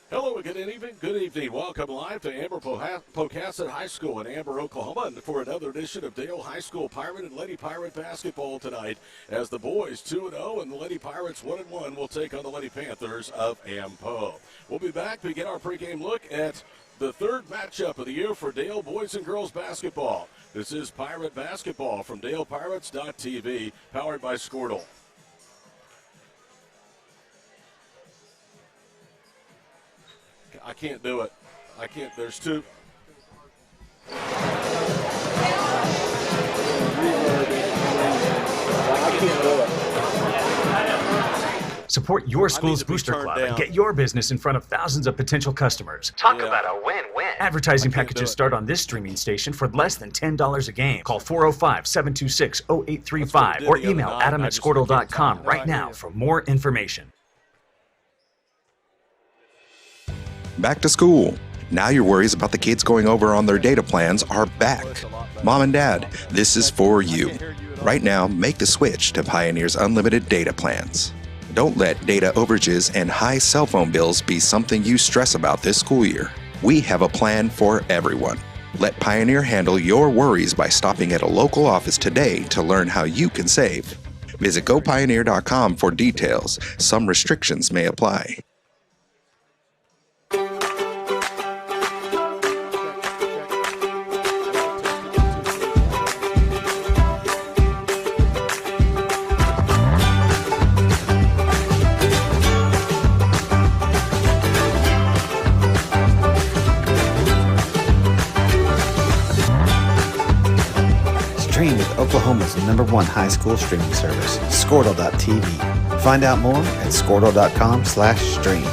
Hello, good evening. Good evening. Welcome live to Amber Pocasset High School in Amber, Oklahoma, and for another edition of Dale High School Pirate and Lady Pirate basketball tonight. As the boys 2-0 and the Lady Pirates 1-1 will take on the Lady Panthers of Ampo. We'll be back to begin our pregame look at the third matchup of the year for Dale boys and girls basketball. This is Pirate Basketball from DalePirates.tv, powered by Squirtle. I can't do it. I can't. There's two. I can't do it. Support your school's booster club and get your business in front of thousands of potential customers. Talk about a win-win. Advertising packages start on this streaming station for less than $10 a game. Call 405-726-0835 or email adam@squirtle.com right now for more information. Back to school. Now your worries about the kids going over on their data plans are back. Mom and Dad, this is for you. Right now, make the switch to Pioneer's unlimited data plans. Don't let data overages and high cell phone bills be something you stress about this school year. We have a plan for everyone. Let Pioneer handle your worries by stopping at a local office today to learn how you can save. Visit gopioneer.com for details. Some restrictions may apply. Stream with Oklahoma's #1 high school streaming service, Squirtle.tv. Find out more at Squirtle.com/stream.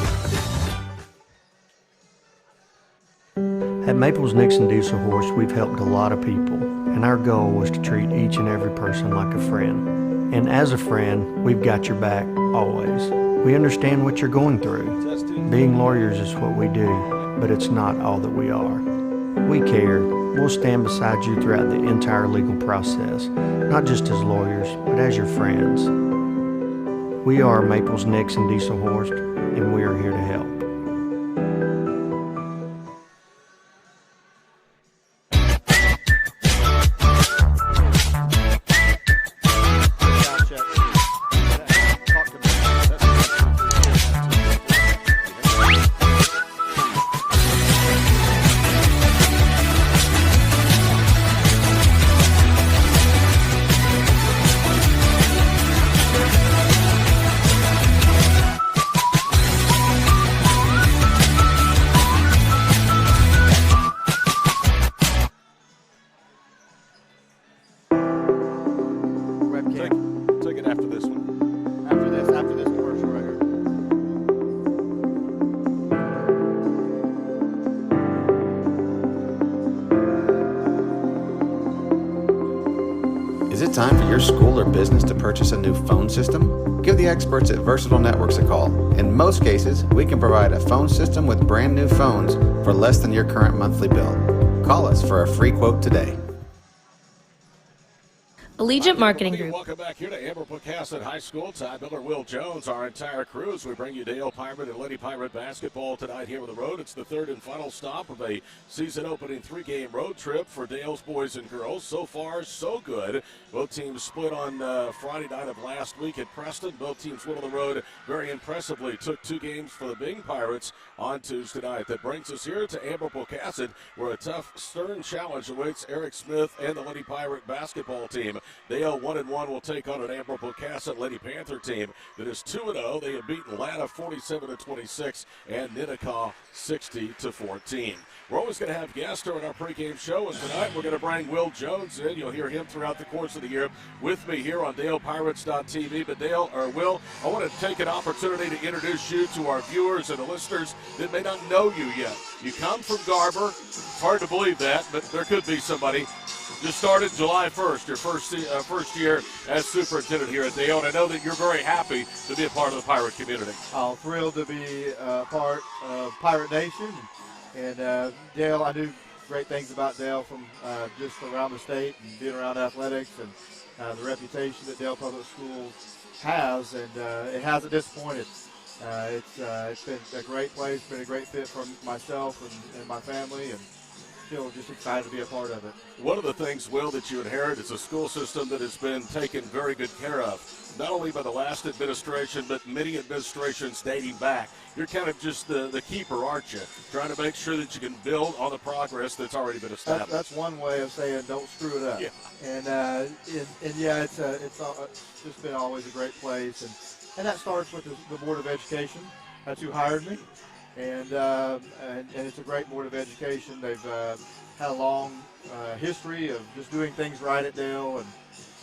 At Maples Nixon Diesel Horse, we've helped a lot of people, and our goal was to treat each and every person like a friend. And as a friend, we've got your back, always. We understand what you're going through. Being lawyers is what we do, but it's not all that we are. We care. We'll stand beside you throughout the entire legal process, not just as lawyers, but as your friends. We are Maples Nixon Diesel Horse, and we are here to help. Take it after this one. After this commercial right here. Is it time for your school or business to purchase a new phone system? Give the experts at Versatile Networks a call. In most cases, we can provide a phone system with brand new phones for less than your current monthly bill. Call us for a free quote today. Allegiant Marketing Group. Welcome back here to Amber Pocasset High School. Ty Miller, Will Jones, our entire crew as we bring you Dale Pirate and Lady Pirate basketball tonight here on the road. It's the third and final stop of a season-opening three-game road trip for Dale's boys and girls. So far, so good. Both teams split on Friday night of last week at Preston. Both teams went on the road very impressively. Took two games for the Bing Pirates on Tuesday night. That brings us here to Amber Pocasset, where a tough, stern challenge awaits Eric Smith and the Lady Pirate basketball team. Dale 1-1 will take on an Amber Pocasset Lady Panther team that is 2-0. They have beaten Latta 47-26 and Nittakaw 60-14. We're always going to have guests during our pregame show, and tonight we're going to bring Will Jones in. You'll hear him throughout the course of the year with me here on DalePirates.tv. But Will, I want to take an opportunity to introduce you to our viewers and the listeners that may not know you yet. You come from Garber. It's hard to believe that, but there could be somebody. You started July 1st, your first year as superintendent here at Dale, and I know that you're very happy to be a part of the Pirate community. I'm thrilled to be a part of Pirate Nation. And Dale, I knew great things about Dale from just around the state and being around athletics and the reputation that Dale Public Schools has, and it hasn't disappointed. It's been a great place, been a great fit for myself and my family, and still just excited to be a part of it. One of the things, Will, that you inherit is a school system that has been taken very good care of, not only by the last administration, but many administrations dating back. You're kind of just the keeper, aren't you? Trying to make sure that you can build on the progress that's already been established. That's one way of saying don't screw it up. Yeah. And yeah, it's just been always a great place, and that starts with the Board of Education. That's who hired me. And it's a great Board of Education. They've had a long history of just doing things right at Dale,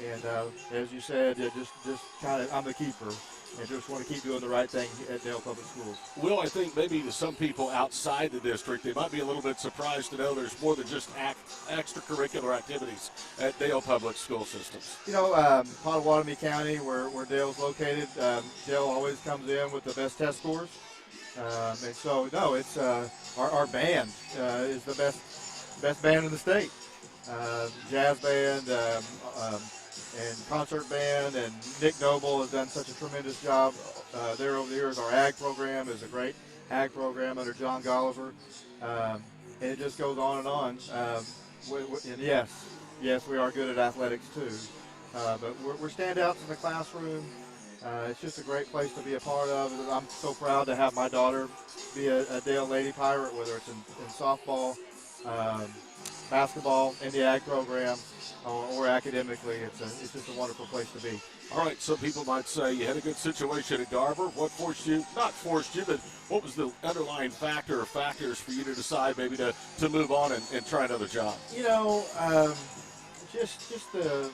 and as you said, just kind of I'm the keeper, and just want to keep doing the right thing at Dale Public Schools. Will, I think maybe to some people outside the district, they might be a little bit surprised to know there's more than just extracurricular activities at Dale Public School Systems. You know, Pottawatomie County, where Dale's located, Dale always comes in with the best test scores. And so, no, it's our band is the best band in the state. Jazz band and concert band, and Nick Noble has done such a tremendous job there over the years. Our ag program is a great ag program under John Golliver, and it just goes on and on. And yes, we are good at athletics too, but we're standouts in the classroom. It's just a great place to be a part of. I'm so proud to have my daughter be a Dale Lady Pirate, whether it's in softball, basketball, in the ag program, or academically. It's just a wonderful place to be. All right, some people might say you had a good situation at Garber. What not forced you, but what was the underlying factor or factors for you to decide maybe to move on and try another job? You know, just the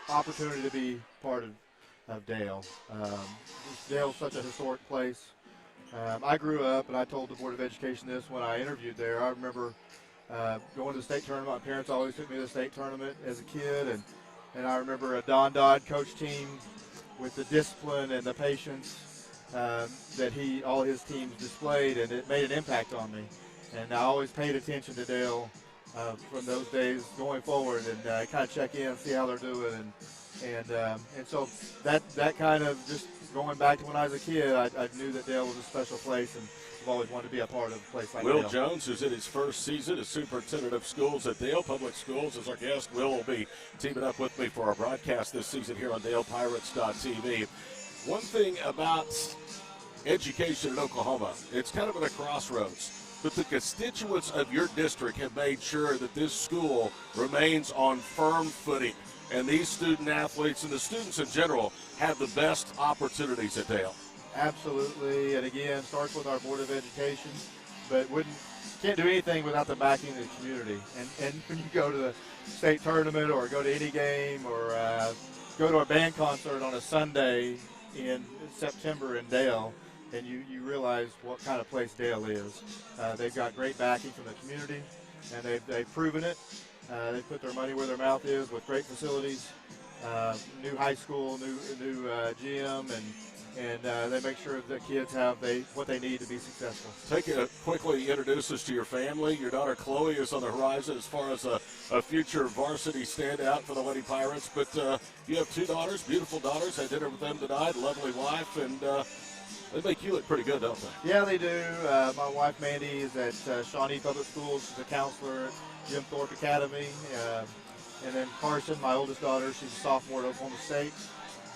opportunity to be part of Dale. Dale's such a historic place. I grew up, and I told the Board of Education this when I interviewed there. I remember going to the state tournament. My parents always took me to the state tournament as a kid, and I remember a Don Dodd coach team with the discipline and the patience that all his teams displayed, and it made an impact on me. And I always paid attention to Dale from those days going forward, and kind of check in, see how they're doing, and so that kind of just going back to when I was a kid, I knew that Dale was a special place, and I've always wanted to be a part of a place like Dale. Will Jones, who's in his first season as superintendent of schools at Dale Public Schools, is our guest. Will be teaming up with me for our broadcast this season here on DalePirates.tv. One thing about education in Oklahoma, it's kind of at a crossroads. But the constituents of your district have made sure that this school remains on firm footing. And these student athletes and the students in general have the best opportunities at Dale. Absolutely, and again, starts with our Board of Education, but can't do anything without the backing of the community. And when you go to the state tournament or go to any game or go to a band concert on a Sunday in September in Dale, and you realize what kind of place Dale is. They've got great backing from the community, and they've proven it. They put their money where their mouth is with great facilities, new high school, new gym, and they make sure the kids have what they need to be successful. Quickly introduce us to your family. Your daughter Chloe is on the horizon as far as a future varsity standout for the Lady Pirates. But you have two daughters, beautiful daughters. I dinner with them tonight, lovely wife, and they make you look pretty good, don't they? Yeah, they do. My wife Mandy is at Shawnee Public Schools. She's a counselor at Jim Thorpe Academy. And then Carson, my oldest daughter, she's a sophomore at Oklahoma State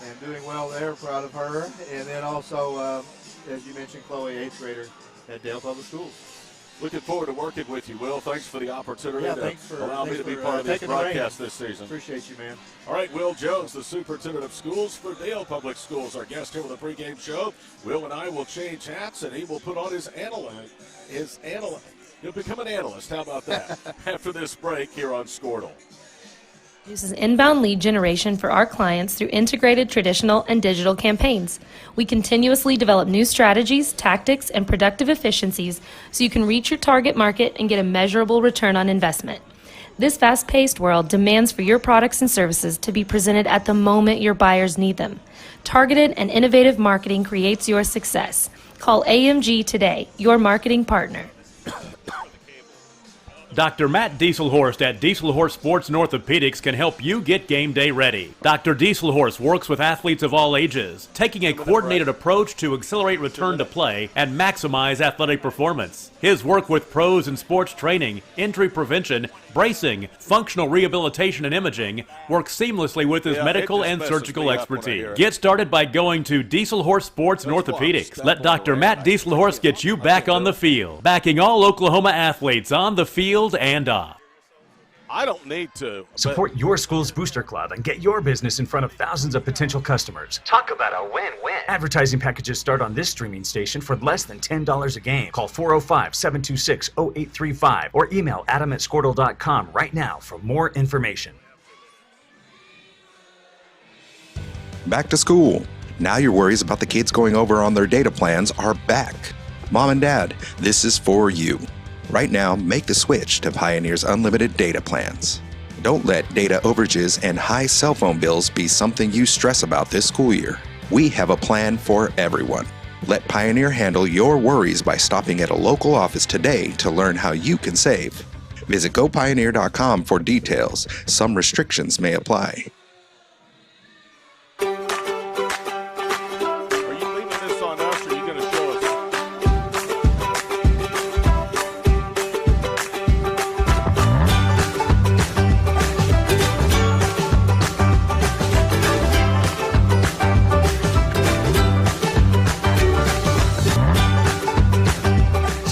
and doing well there, proud of her. And then also, as you mentioned, Chloe, 8th grader at Dale Public Schools. Looking forward to working with you, Will. Thanks for the opportunity to allow me to be part of this broadcast this season. Appreciate you, man. All right, Will Jones, the superintendent of schools for Dale Public Schools, our guest here with the pregame show. Will and I will change hats, and he will put on his analyst. He'll become an analyst. How about that? After this break here on Squirtle. This is inbound lead generation for our clients through integrated traditional and digital campaigns. We continuously develop new strategies, tactics, and productive efficiencies so you can reach your target market and get a measurable return on investment. This fast-paced world demands for your products and services to be presented at the moment your buyers need them. Targeted and innovative marketing creates your success. Call AMG today, your marketing partner. Dr. Matt Dieselhorst at Dieselhorst Sports and Orthopedics can help you get game day ready. Dr. Dieselhorst works with athletes of all ages, taking a coordinated approach to accelerate return to play and maximize athletic performance. His work with pros in sports training, injury prevention, bracing, functional rehabilitation, and imaging works seamlessly with his medical and surgical expertise. Get started by going to Dieselhorst Sports and Orthopedics. Let Dr. Matt Dieselhorst get you back on the field, backing all Oklahoma athletes on the field and off. I don't need to. Support your school's booster club and get your business in front of thousands of potential customers. Talk about a win-win. Advertising packages start on this streaming station for less than $10 a game. Call 405-726-0835 or email adam@squirtle.com right now for more information. Back to school. Now your worries about the kids going over on their data plans are back. Mom and Dad, this is for you. Right now, make the switch to Pioneer's unlimited data plans. Don't let data overages and high cell phone bills be something you stress about this school year. We have a plan for everyone. Let Pioneer handle your worries by stopping at a local office today to learn how you can save. Visit gopioneer.com for details. Some restrictions may apply. Are you leaving this on us, or are you going to show us?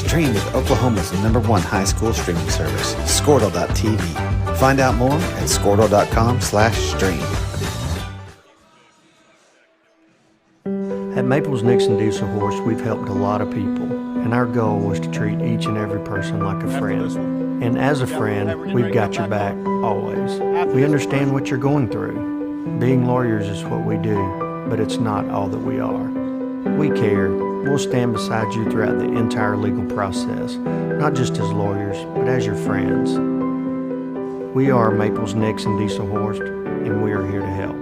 Stream with Oklahoma's #1 high school streaming service, Squirtle.tv. Find out more at squirtle.com/stream. At Maples Nixon Diesel Horse, we've helped a lot of people, and our goal was to treat each and every person like a friend. And as a friend, we've got your back always. We understand what you're going through. Being lawyers is what we do, but it's not all that we are. We care. We'll stand beside you throughout the entire legal process, not just as lawyers, but as your friends. We are Maples Nixon Diesel Horse, and we are here to help.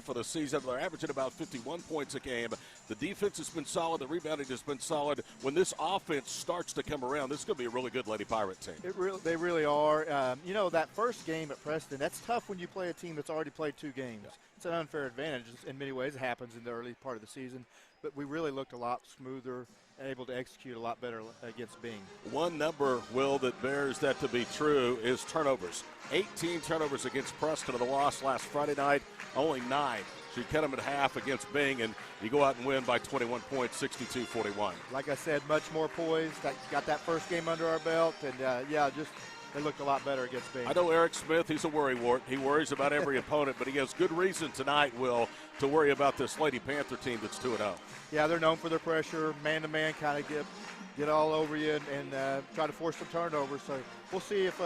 For the season. They're averaging about 51 points a game. The defense has been solid. The rebounding has been solid. When this offense starts to come around, this is going to be a really good Lady Pirate team. They really are. You know, that first game at Preston, that's tough when you play a team that's already played 2 games. It's an unfair advantage. In many ways, it happens in the early part of the season. But we really looked a lot smoother and able to execute a lot better against Bing. One number, Will, that bears that to be true is turnovers. 18 turnovers against Preston in the loss last Friday night, only 9. So you cut them in half against Bing, and you go out and win by 21 points, 62-41. Like I said, much more poised. Got that first game under our belt, and they looked a lot better against Bing. I know Eric Smith, he's a worrywart. He worries about every opponent, but he has good reason tonight, Will, to worry about this Lady Panther team that's 2-0. Yeah, they're known for their pressure, man-to-man, kind of get all over you and try to force some turnovers. So we'll see if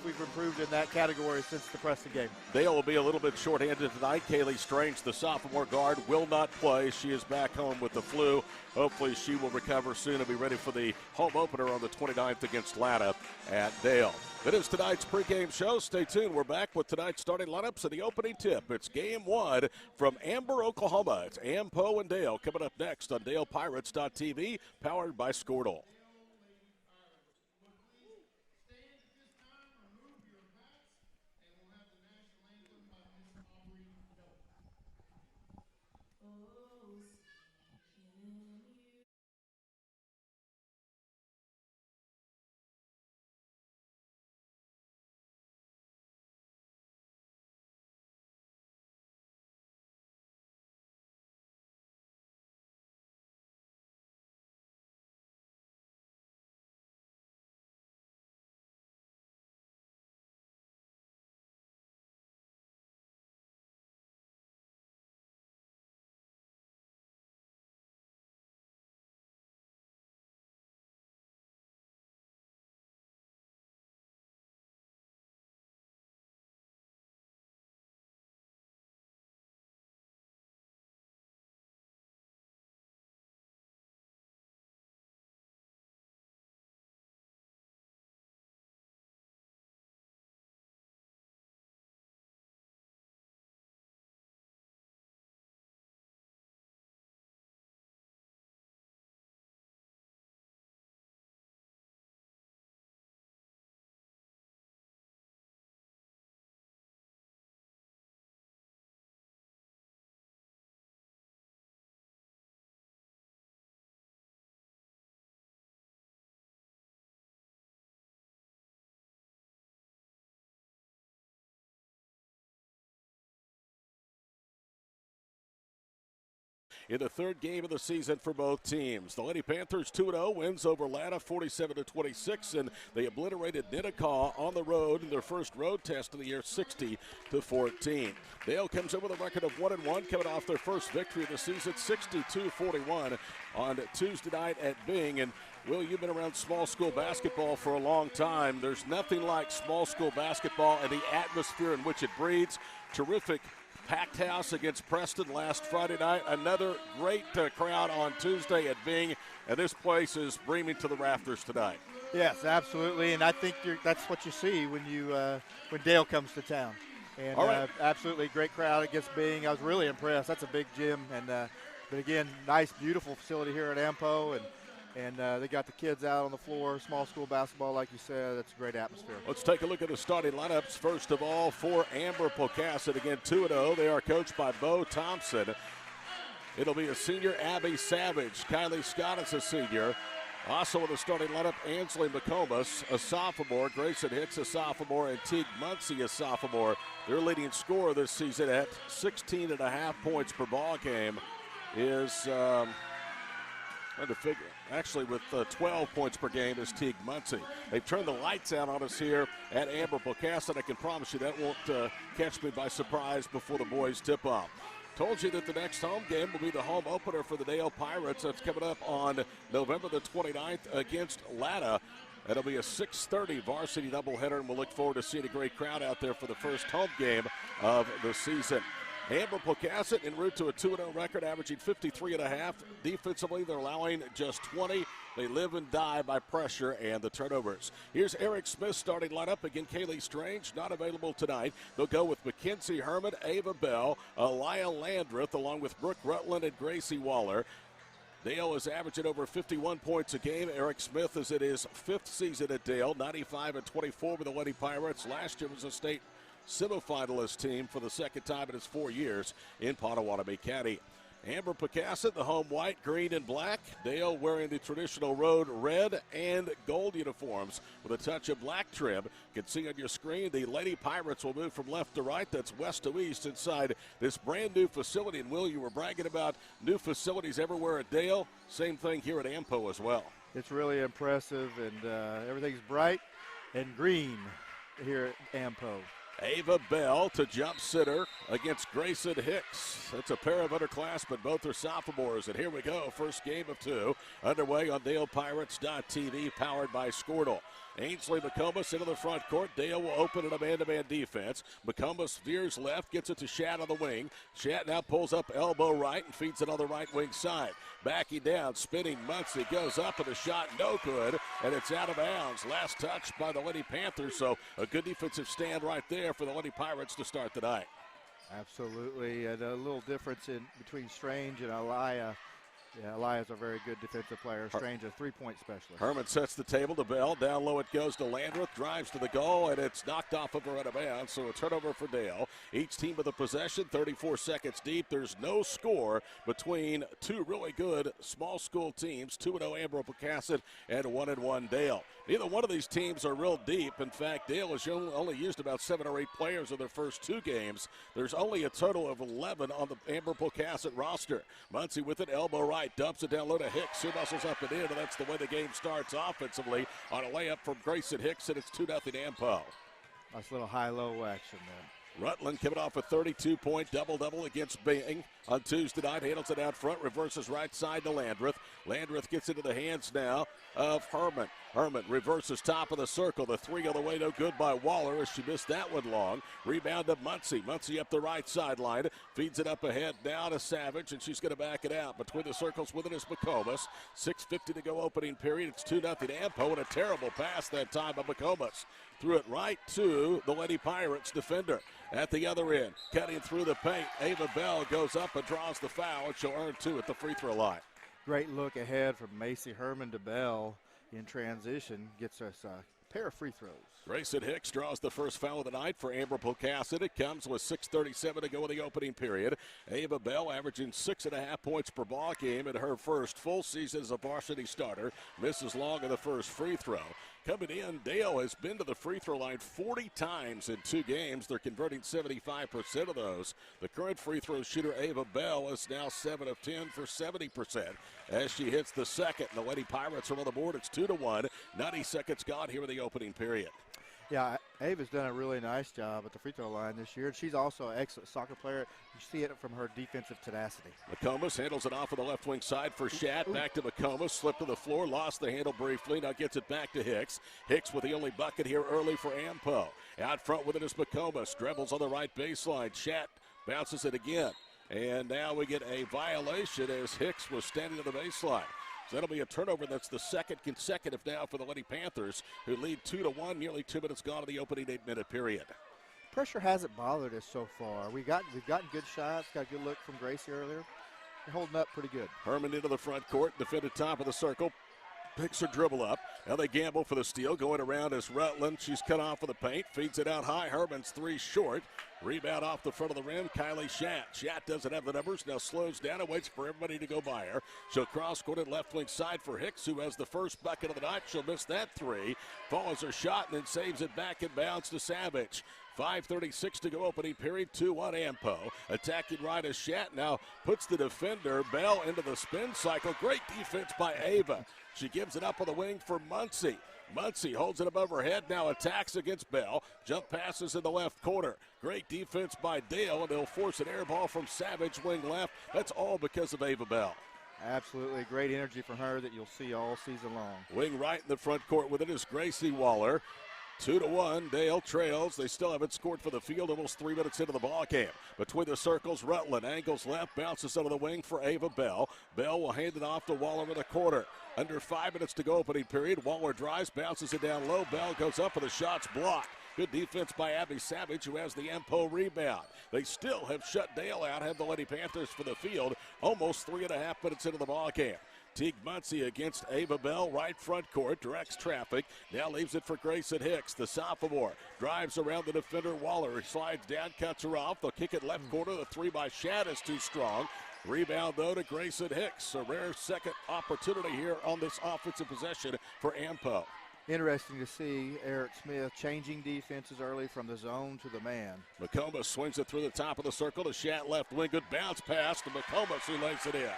we've improved in that category since the Preston game. Dale will be a little bit shorthanded tonight. Kaylee Strange, the sophomore guard, will not play. She is back home with the flu. Hopefully she will recover soon and be ready for the home opener on the 29th against Latta at Dale. That is tonight's pregame show. Stay tuned. We're back with tonight's starting lineups and the opening tip. It's game 1 from Amber, Oklahoma. It's Ampo and Dale coming up next on DalePirates.tv, powered by Squirtle. in the third game of the season for both teams. The Lady Panthers 2-0 wins over Latta 47-26, and they obliterated Nittakaw on the road in their first road test of the year 60-14. Dale comes in with a record of 1-1, coming off their first victory of the season 62-41 on Tuesday night at Bing. And Will, you've been around small school basketball for a long time. There's nothing like small school basketball and the atmosphere in which it breeds. Terrific packed house against Preston last Friday night. Another great crowd on Tuesday at Bing, and this place is brimming to the rafters tonight. Yes, absolutely, and I think that's what you see when Dale comes to town. And right. Absolutely great crowd against Bing. I was really impressed. That's a big gym, and but again, nice, beautiful facility here at AMPO, and they got the kids out on the floor, small school basketball, like you said. That's a great atmosphere. Let's take a look at the starting lineups. First of all, for Amber Pocasset, again 2-0. They are coached by Bo Thompson. It'll be a senior, Abby Savage. Kylie Scott is a senior. Also in the starting lineup, Ansley McComas, a sophomore. Grayson Hicks, a sophomore. And Teague Muncie, a sophomore. Their leading scorer this season at 16.5 points per ball game is actually with 12 points per game is Teague Muncie. They've turned the lights out on us here at Amber Pocasset. I can promise you that won't catch me by surprise before the boys tip off. Told you that the next home game will be the home opener for the Dale Pirates. That's coming up on November the 29th against Latta. That'll be a 6:30 varsity doubleheader, and we'll look forward to seeing a great crowd out there for the first home game of the season. Amber Pocasset en route to a 2-0 record, averaging 53.5. Defensively, they're allowing just 20. They live and die by pressure and the turnovers. Here's Eric Smith's starting lineup. Again, Kaylee Strange not available tonight. They'll go with Mackenzie Herman, Ava Bell, Elia Landreth, along with Brooke Rutland and Gracie Waller. Dale is averaging over 51 points a game. Eric Smith is in his fifth season at Dale, 95-24 with the Lady Pirates. Last year was a state semifinalist team for the second time in his 4 years in Pottawatomie County. Amber Pocasset, the home white, green, and black. Dale wearing the traditional road red and gold uniforms with a touch of black trim. You can see on your screen the Lady Pirates will move from left to right. That's west to east inside this brand new facility. And Will, you were bragging about new facilities everywhere at Dale. Same thing here at AMPO as well. It's really impressive, and everything's bright and green here at AMPO. Ava Bell to jump sitter against Grayson Hicks. That's a pair of underclassmen. Both are sophomores. And here we go. First game of two underway on DalePirates.tv, powered by Squirtle. Ainsley McComas into the front court. Dale will open in a man-to-man defense. McComas veers left, gets it to Shat on the wing. Shat now pulls up elbow right and feeds it on the right wing side. Backing down, spinning Muncie goes up and the shot no good, and it's out of bounds. Last touch by the Lady Panthers, so a good defensive stand right there for the Lady Pirates to start the night. Absolutely, and a little difference in between Strange and Elia. Yeah, Elia's a very good defensive player. Strange, a three-point specialist. Herman sets the table to Bell. Down low it goes to Landreth. Drives to the goal, and it's knocked off of her out of bounds, so a turnover for Dale. Each team with a possession, 34 seconds deep. There's no score between two really good small school teams, 2-0 Amber Pocasset and 1-1 Dale. Neither one of these teams are real deep. In fact, Dale has only used about 7 or 8 players in their first 2 games. There's only a total of 11 on the Amber Pocasset roster. Muncie with it, elbow right. Dumps it down low to Hicks, who muscles up and in, and that's the way the game starts offensively on a layup from Grayson Hicks, and it's 2-0 AMPO. Nice little high-low action there. Rutland coming off a 32-point double-double against Bing on Tuesday night. Handles it out front, reverses right side to Landreth. Landreth gets into the hands now of Herman. Herman reverses top of the circle. The three on the way, no good by Waller as she missed that one long. Rebound to Muncie. Muncie up the right sideline. Feeds it up ahead now to Savage, and she's going to back it out. Between the circles with it is McComas. 6:50 to go opening period. It's 2-0 AMPO, and a terrible pass that time by McComas. Threw it right to the Lady Pirates defender. At the other end, cutting through the paint, Ava Bell goes up and draws the foul, and she'll earn 2 at the free throw line. Great look ahead from Macy Herman to Bell in transition. Gets us a pair of free throws. Grayson Hicks draws the first foul of the night for Amber Pocasset. It comes with 6:37 to go in the opening period. Ava Bell averaging 6.5 points per ball game in her first full season as a varsity starter. Misses long in the first free throw. coming in. Dale has been to the free throw line 40 times in 2 games. They're converting 75% of those. The current free throw shooter, Ava Bell, is now 7 of 10 for 70% as she hits the second. The Lady Pirates are on the board. It's 2-1. 90 seconds gone here in the opening period. Yeah, Ava's done a really nice job at the free throw line this year. She's also an excellent soccer player. You see it from her defensive tenacity. McComas handles it off of the left wing side for Shat. Back to McComas. Slipped to the floor. Lost the handle briefly. Now gets it back to Hicks. Hicks with the only bucket here early for Ampo. Out front with it is McComas. Dribbles on the right baseline. Shat bounces it again. And now we get a violation as Hicks was standing at the baseline. So that'll be a turnover. That's the second consecutive now for the Lady Panthers, who lead 2-1. Nearly 2 minutes gone in the opening 8-minute period. Pressure hasn't bothered us so far. We've gotten good shots. Got a good look from Gracie earlier. They're holding up pretty good. Herman into the front court, defended top of the circle. Picks her dribble up. Now they gamble for the steal. Going around is Rutland. She's cut off of the paint. Feeds it out high. Herman's 3 short. Rebound off the front of the rim. Kylie Shat. Shat doesn't have the numbers. Now slows down and waits for everybody to go by her. She'll cross court at left wing side for Hicks, who has the first bucket of the night. She'll miss that 3. Follows her shot and then saves it back and bounds to Savage. 5:36 to go opening period. 2-1 Ampo. Attacking right as Shat now puts the defender Bell into the spin cycle. Great defense by Ava. She gives it up on the wing for Muncie. Muncie holds it above her head, now attacks against Bell. Jump passes in the left corner. Great defense by Dale, and they'll force an air ball from Savage, wing left. That's all because of Ava Bell. Absolutely great energy from her that you'll see all season long. Wing right in the front court with it is Gracie Waller. 2-1, Dale trails. They still haven't scored for the field. Almost 3 minutes into the ball game. Between the circles, Rutland angles left, bounces out of the wing for Ava Bell. Bell will hand it off to Waller in the corner. Under 5 minutes to go opening period. Waller drives, bounces it down low. Bell goes up and the shot's blocked. Good defense by Abby Savage, who has the Ampo rebound. They still have shut Dale out, have the Lady Panthers for the field. Almost 3.5 minutes into the ball game. Teague Muncie against Ava Bell, right front court, directs traffic. Now leaves it for Grayson Hicks, the sophomore. Drives around the defender Waller. He slides down, cuts her off. They'll kick it left corner. The 3 by Shad is too strong. Rebound, though, to Grayson Hicks. A rare second opportunity here on this offensive possession for Ampo. Interesting to see Eric Smith changing defenses early from the zone to the man. McComas swings it through the top of the circle to Shat left wing. Good bounce pass to McComas, who lays it in.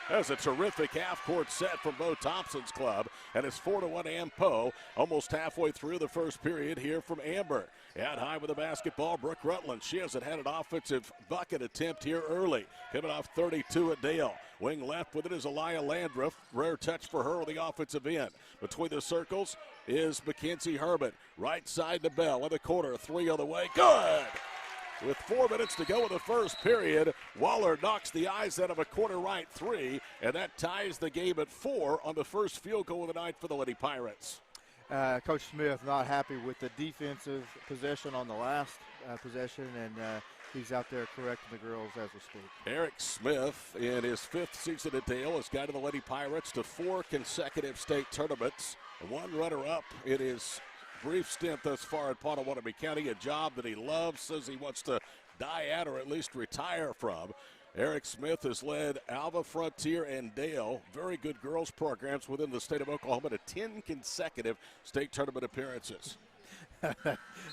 That's a terrific half-court set from Bo Thompson's club, and it's 4-1 Ampo, almost halfway through the first period here from Amber. Out high with the basketball, Brooke Rutland. She hasn't had an offensive bucket attempt here early. Coming off 32 at Dale. Wing left with it is Elia Landruff. Rare touch for her on the offensive end. Between the circles is Mackenzie Herman. Right side to Bell in the corner. 3 on the way. Good! With 4 minutes to go in the first period, Waller knocks the eyes out of a corner right 3, and that ties the game at 4 on the first field goal of the night for the Lady Pirates. Coach Smith not happy with the defensive possession on the last possession, and he's out there correcting the girls as we speak. Eric Smith, in his 5th season at Dale, has guided the Lady Pirates to 4 consecutive state tournaments, 1 runner-up in his brief stint thus far at Potawatomi County, a job that he loves, says he wants to die at or at least retire from. Eric Smith has led Alva, Frontier, and Dale, very good girls programs within the state of Oklahoma, to 10 consecutive state tournament appearances.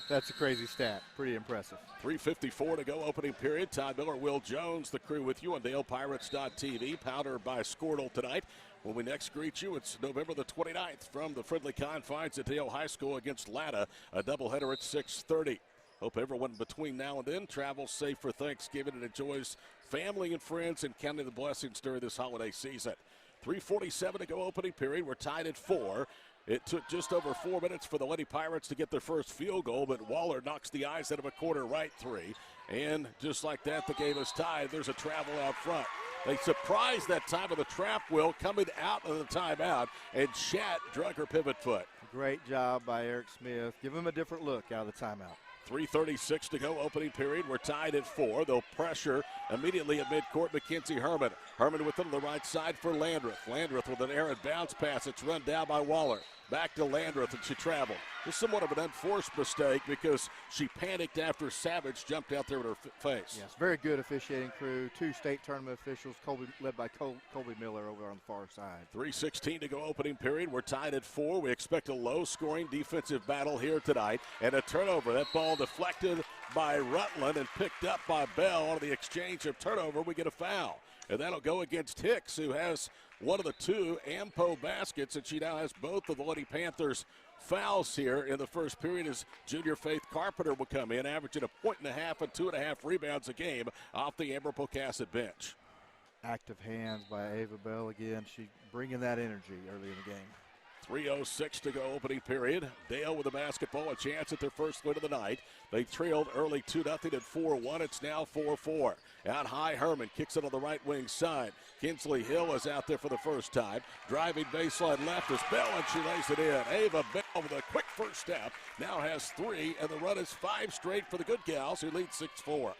That's a crazy stat. Pretty impressive. 3:54 to go opening period. Todd Miller, Will Jones, the crew with you on DalePirates.tv. Powder by Squirtle tonight. When we next greet you, it's November the 29th from the friendly confines at Dale High School against Latta. A doubleheader at 6:30. Hope everyone between now and then travels safe for Thanksgiving and enjoys family and friends and counting the blessings during this holiday season. 3:47 to go opening period. We're tied at 4. It took just over 4 minutes for the Lady Pirates to get their first field goal, but Waller knocks the eyes out of a corner right 3. And just like that, the game is tied. There's a travel out front. They surprised that time of the trap, Will, coming out of the timeout, and Shat drug her pivot foot. Great job by Eric Smith. Give him a different look out of the timeout. 3:36 to go opening period. We're tied at 4. They'll pressure immediately at midcourt Mackenzie Herman. Herman with it on the right side for Landreth. Landreth with an errant bounce pass. It's run down by Waller. back to Landreth, and she traveled. It was somewhat of an unforced mistake because she panicked after Savage jumped out there with her face. Yes, very good officiating crew. 2 state tournament officials, led by Colby Miller over on the far side. 3:16 to go opening period. We're tied at 4. We expect a low-scoring defensive battle here tonight. And a turnover. That ball deflected by Rutland and picked up by Bell. On the exchange of turnover, we get a foul. And that'll go against Hicks, who has one of the 2 AMPO baskets, and she now has both of the Lady Panthers fouls here in the first period as junior Faith Carpenter will come in, averaging 1.5 and 2.5 rebounds a game off the Amber Pocasset bench. Active hands by Ava Bell again. She's bringing that energy early in the game. 3:06 to go opening period. Dale with the basketball, a chance at their first win of the night. They trailed early 2-0 at 4-1. It's now 4-4. Out high, Herman kicks it on the right wing side. Kinsley Hill is out there for the first time. Driving baseline left is Bell, and she lays it in. Ava Bell with a quick first step. Now has 3, and the run is 5 straight for the good gals, who lead 6-4.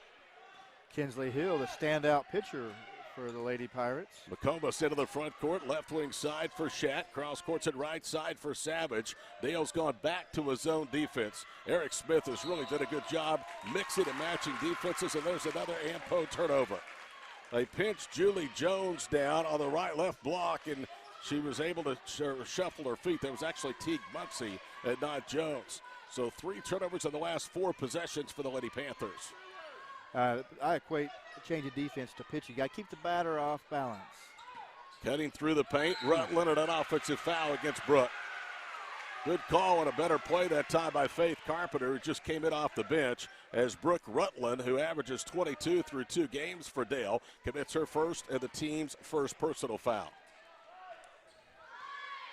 Kinsley Hill, the standout pitcher for the Lady Pirates. McComas into the front court, left wing side for Shat. Cross courts at right side for Savage. Dale's gone back to his zone defense. Eric Smith has really done a good job mixing and matching defenses, and there's another AMPO turnover. They pinched Julie Jones down on the right-left block, and she was able to shuffle her feet. That was actually Teague Muncie and not Jones. So 3 turnovers in the last 4 possessions for the Lady Panthers. I equate a change of defense to pitching. You got to keep the batter off balance. Cutting through the paint, Rutland, and an offensive foul against Brooke. Good call and a better play that time by Faith Carpenter, who just came in off the bench, as Brooke Rutland, who averages 22 through 2 games for Dale, commits her first and the team's first personal foul.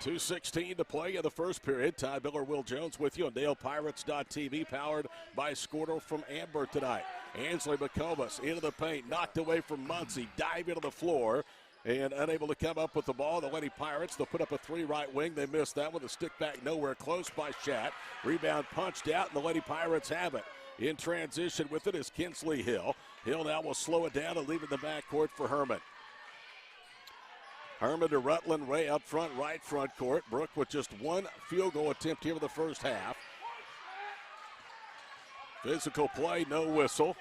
2:16 to play in the first period. Ty Miller, Will Jones with you on DalePirates.tv, powered by Squirtle from Amber tonight. Ansley McComas into the paint, knocked away from Muncie, diving to the floor, and unable to come up with the ball. The Lady Pirates, they'll put up a 3 right wing. They missed that with a stick back nowhere close by Shat. Rebound punched out, and the Lady Pirates have it. In transition with it is Kinsley Hill. Hill now will slow it down and leave it in the backcourt for Herman. Herman to Rutland way up front, right front court. Brooke with just 1 field goal attempt here in the first half. Physical play, no whistle.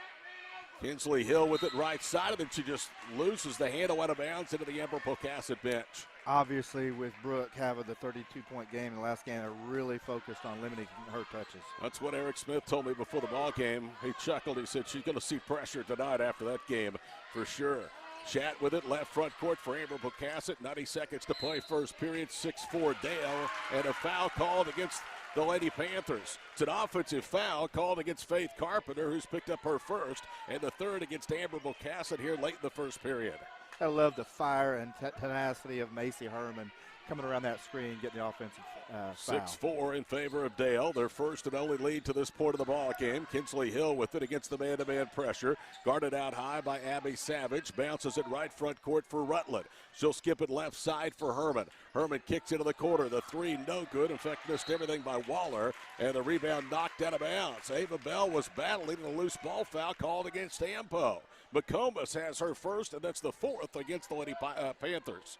Kinsley Hill with it right side, and then she just loses the handle out of bounds into the Amber Pocasset bench. Obviously, with Brooke having the 32-point game in the last game, they're really focused on limiting her touches. That's what Eric Smith told me before the ball game. He chuckled. He said she's going to see pressure tonight after that game for sure. Chat with it, left front court for Amber Pocasset. 90 seconds to play first period, 6-4 Dale, and a foul called against the Lady Panthers. It's an offensive foul called against Faith Carpenter, who's picked up her first, and the third against Amber Pocasset here late in the first period. I love the fire and tenacity of Macy Herman coming around that screen, getting the offensive foul. 6-4 in favor of Dale, their first and only lead to this point of the ball game. Kinsley Hill with it against the man-to-man pressure. Guarded out high by Abby Savage. Bounces it right front court for Rutland. She'll skip it left side for Herman. Herman kicks into the corner. The 3 no good. In fact, missed everything by Waller. And the rebound knocked out of bounds. Ava Bell was battling a loose ball foul called against Ampo. McComas has her first, and that's the 4th against the Lady Panthers.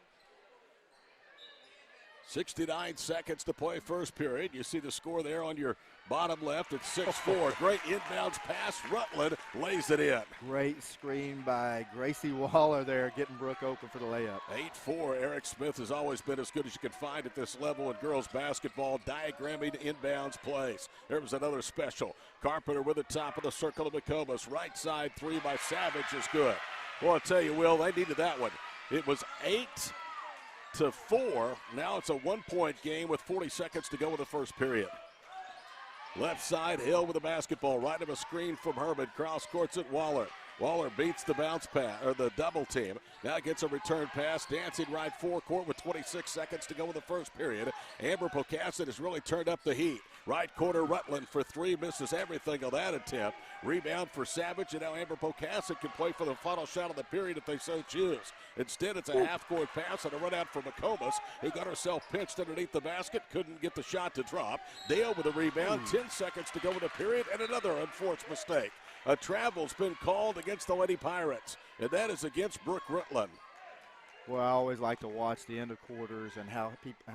69 seconds to play first period. You see the score there on your bottom left. It's 6-4. Great inbounds pass. Rutland lays it in. Great screen by Gracie Waller there, getting Brooke open for the layup. 8-4. Eric Smith has always been as good as you can find at this level in girls basketball, diagramming inbounds plays. There was another special. Carpenter with the top of the circle of McComas. Right side 3 by Savage is good. Well, I'll tell you, Will, they needed that one. It was 8-4. Now it's a 1-point game with 40 seconds to go in the first period. Left side, Hill with the basketball. Right of a screen from Herman. Cross courts at Waller. Waller beats the bounce pass, or the double team. Now gets a return pass. Dancing right forecourt with 26 seconds to go in the first period. Amber Pocasset has really turned up the heat. Right corner, Rutland for 3. Misses everything on that attempt. Rebound for Savage, and now Amber Pocasset can play for the final shot of the period if they so choose. Instead, it's a half-court pass and a run out for McComas, who got herself pinched underneath the basket. Couldn't get the shot to drop. Dale with a rebound. 10 seconds to go in the period, and another unforced mistake. A travel's been called against the Lady Pirates, and that is against Brooke Rutland. Well, I always like to watch the end of quarters and how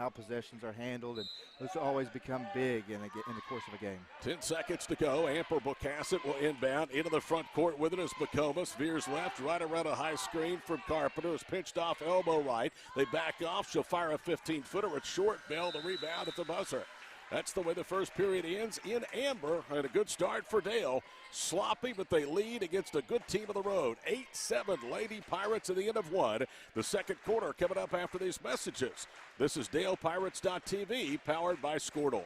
possessions are handled, and those always become big in the course of a game. 10 seconds to go. Amber Pocasset will inbound into the front court with it as McComas veers left, right around a high screen from Carpenter. Is pinched off elbow right. They back off. She'll fire a 15-footer. It's short. Bell the rebound at the buzzer. That's the way the first period ends in Amber. And a good start for Dale. Sloppy, but they lead against a good team of the road. 8-7 Lady Pirates at the end of one. The second quarter coming up after these messages. This is DalePirates.tv, powered by Squirtle.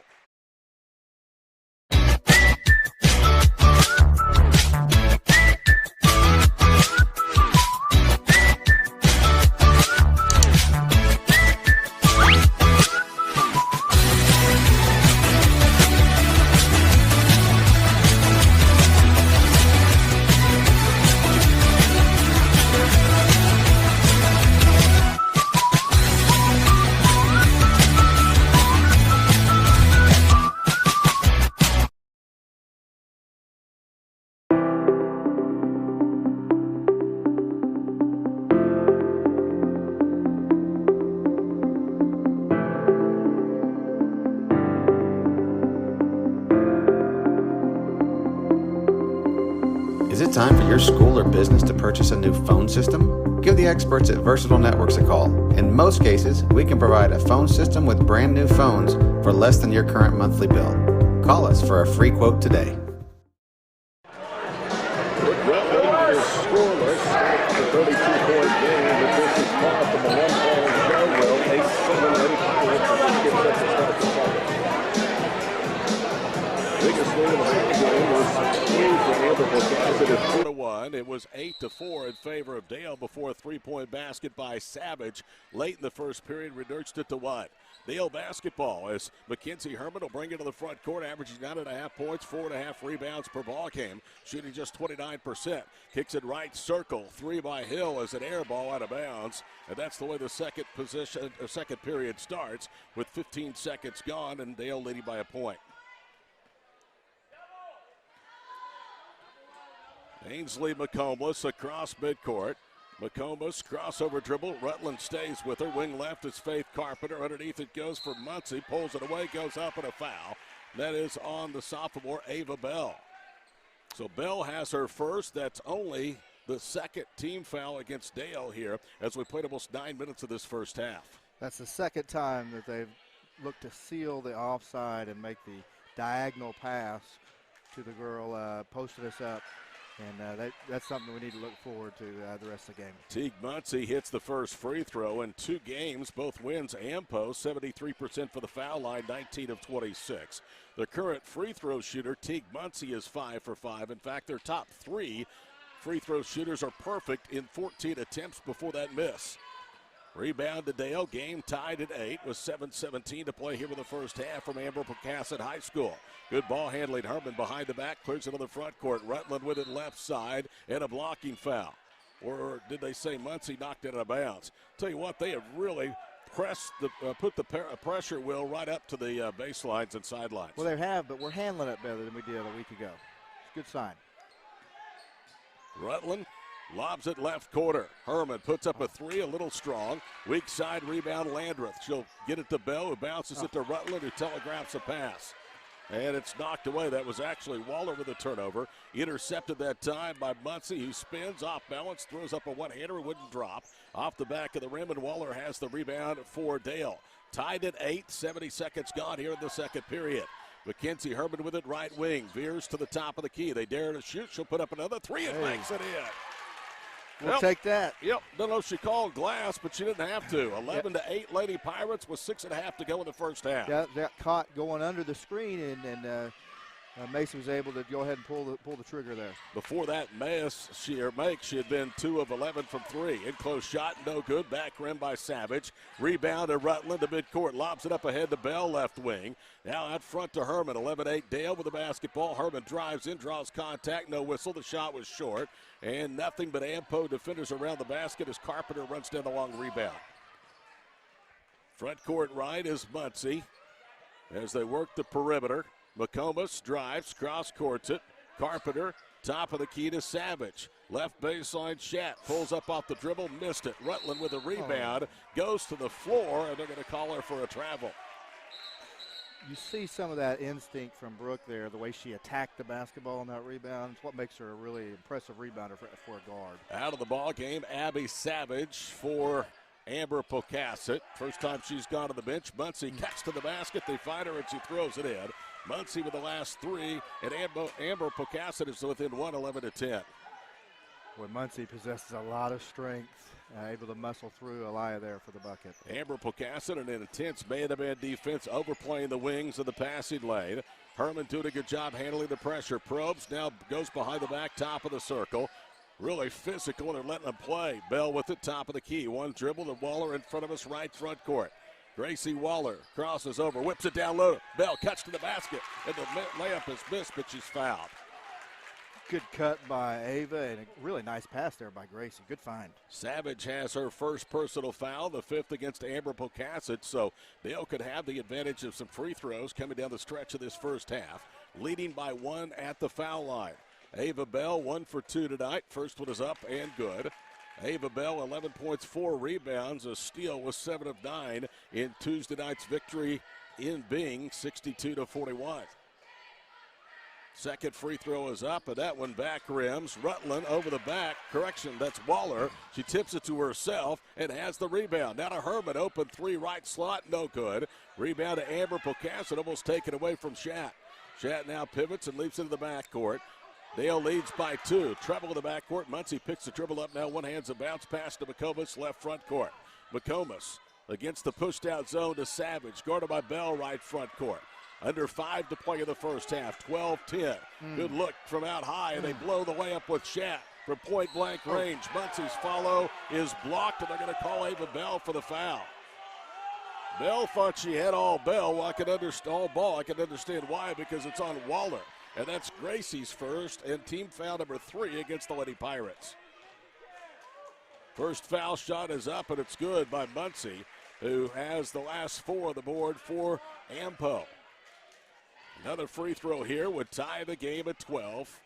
Is it time for your school or business to purchase a new phone system? Give the experts at Versatile Networks a call. In most cases, we can provide a phone system with brand new phones for less than your current monthly bill. Call us for a free quote today. Rutland is scoreless. The 32-point game, but this is caught from the one-ball show. Well, 8-7 Lady Pirates gives us a start to follow. Biggest thing in the ball game was for Amber Pocasset at 4-1. It was 8-4 in favor of Dale before a three-point basket by Savage late in the first period reduced it to 1. Dale basketball as Mackenzie Herman will bring it to the front court, averaging 9.5 points, 4.5 rebounds per ball game, shooting just 29%. Kicks it right circle, 3 by Hill as an air ball out of bounds, and that's the way the second period starts with 15 seconds gone and Dale leading by a point. Ainsley McComas across midcourt. McComas crossover dribble. Rutland stays with her. Wing left is Faith Carpenter. Underneath it goes for Muncie. Pulls it away, goes up, and a foul. That is on the sophomore Ava Bell. So Bell has her first. That's only the second team foul against Dale here as we played almost 9 minutes of this first half. That's the second time that they've looked to seal the offside and make the diagonal pass to the girl posting us up. And that's something we need to look forward to the rest of the game. Teague Muncie hits the first free throw in 2 games, both wins and posts, 73% for the foul line, 19 of 26. The current free throw shooter, Teague Muncie, is 5 for 5. In fact, their top 3 free throw shooters are perfect in 14 attempts before that miss. Rebound to Dale, game tied at 8 with 7:17 to play here in the first half from Amber Pocasset High School. Good ball handling. Herman behind the back, clears it on the front court. Rutland with it left side and a blocking foul. Or did they say Muncie knocked it out of bounds? Tell you what, they have really pressed put the pressure wheel right up to the baselines and sidelines. Well, they have, but we're handling it better than we did a week ago. It's a good sign. Rutland lobs it left corner. Herman puts up a 3, a little strong. Weak side rebound, Landreth. She'll get it to Bell, who bounces it to Rutland, who telegraphs a pass. And it's knocked away. That was actually Waller with a turnover. Intercepted that time by Muncie, who spins off balance, throws up a one-hander, wouldn't drop. Off the back of the rim, and Waller has the rebound for Dale. Tied at 8, 70 seconds gone here in the second period. Mackenzie Herman with it, right wing. Veers to the top of the key. They dare to shoot. She'll put up another 3 and makes it in. We'll take that. Yep. Don't know if she called glass, but she didn't have to. 11-8 Lady Pirates with 6.5 to go in the first half. Got caught going under the screen, and Mason was able to go ahead and pull the trigger there. Before that miss, she had been 2 of 11 from 3. In close shot, no good. Back rim by Savage. Rebound to Rutland to midcourt. Lobs it up ahead to Bell, left wing. Now out front to Herman. 11-8 Dale with the basketball. Herman drives in, draws contact. No whistle. The shot was short. And nothing but Ampo defenders around the basket as Carpenter runs down the long rebound. Front court right is Muncie as they work the perimeter. McComas drives, cross-courts it. Carpenter, top of the key to Savage. Left baseline, Shat pulls up off the dribble, missed it. Rutland with a rebound, goes to the floor, and they're going to call her for a travel. You see some of that instinct from Brooke there, the way she attacked the basketball on that rebound. It's what makes her a really impressive rebounder for a guard. Out of the ball game, Abby Savage for Amber Pocasset. First time she's gone to the bench. Muncie cuts to the basket. They find her, and she throws it in. Muncie with the last three, and Amber Pocasset is within 1, 11-10. Boy, Muncie possesses a lot of strength, able to muscle through Elia there for the bucket. Amber Pocasset in an intense man-to-man defense, overplaying the wings of the passing lane. Herman doing a good job handling the pressure. Probes now goes behind the back top of the circle. Really physical, and they're letting them play. Bell with it, top of the key. One dribble to Waller in front of us, right front court. Gracie Waller crosses over, whips it down low. Bell cuts to the basket, and the layup is missed, but she's fouled. Good cut by Ava, and a really nice pass there by Gracie. Good find. Savage has her first personal foul, the 5th against Amber Pocasset, so Dale could have the advantage of some free throws coming down the stretch of this first half, leading by 1 at the foul line. Ava Bell, 1 for 2 tonight. First one is up and good. Ava Bell, 11 points, 4 rebounds. A steal was 7 of 9 in Tuesday night's victory in Bing, 62-41. Second free throw is up, and that one back rims. Rutland over the back. Correction, that's Waller. She tips it to herself and has the rebound. Now to Herman, open 3 right slot, no good. Rebound to Amber Pocasset, almost taken away from Shat. Shat now pivots and leaps into the backcourt. Dale leads by 2. Treble in the backcourt. Muncie picks the dribble up now. One hands a bounce pass to McComas, left front court. McComas against the pushed out zone to Savage. Guarded by Bell, right front court. Under 5 to play in the first half. 12-10. Good look from out high, and they blow the way up with Shat from point blank range. Muncie's follow is blocked, and they're going to call Ava Bell for the foul. Bell thought she had all ball. I can understand why, because it's on Waller. And that's Gracie's first, and team foul number 3 against the Lady Pirates. First foul shot is up, and it's good by Muncie, who has the last 4 on the board for Ampo. Another free throw here would tie the game at 12.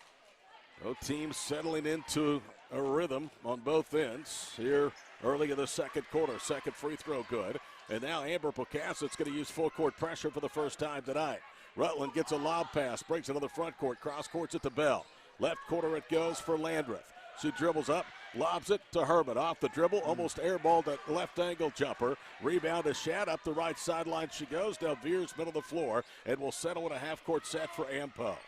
Both teams settling into a rhythm on both ends here early in the second quarter. Second free throw good. And now Amber Pocasset's going to use full court pressure for the first time tonight. Rutland gets a lob pass, brings it to the front court, cross courts it to Bell. Left corner it goes for Landreth. She dribbles up, lobs it to Herman. Off the dribble, almost airballed that left angle jumper. Rebound to Shat, up the right sideline she goes. Now veers middle of the floor and will settle in a half-court set for Ampo.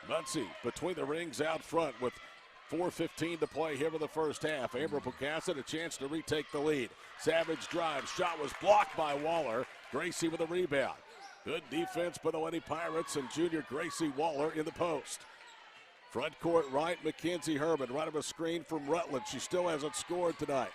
Muncie between the rings out front with 4:15 to play here in the first half. Amber Pocasset a chance to retake the lead. Savage drive, shot was blocked by Waller. Gracie with a rebound. Good defense by the Lady Pirates and junior Gracie Waller in the post. Front court right, Mackenzie Herman right of a screen from Rutland. She still hasn't scored tonight.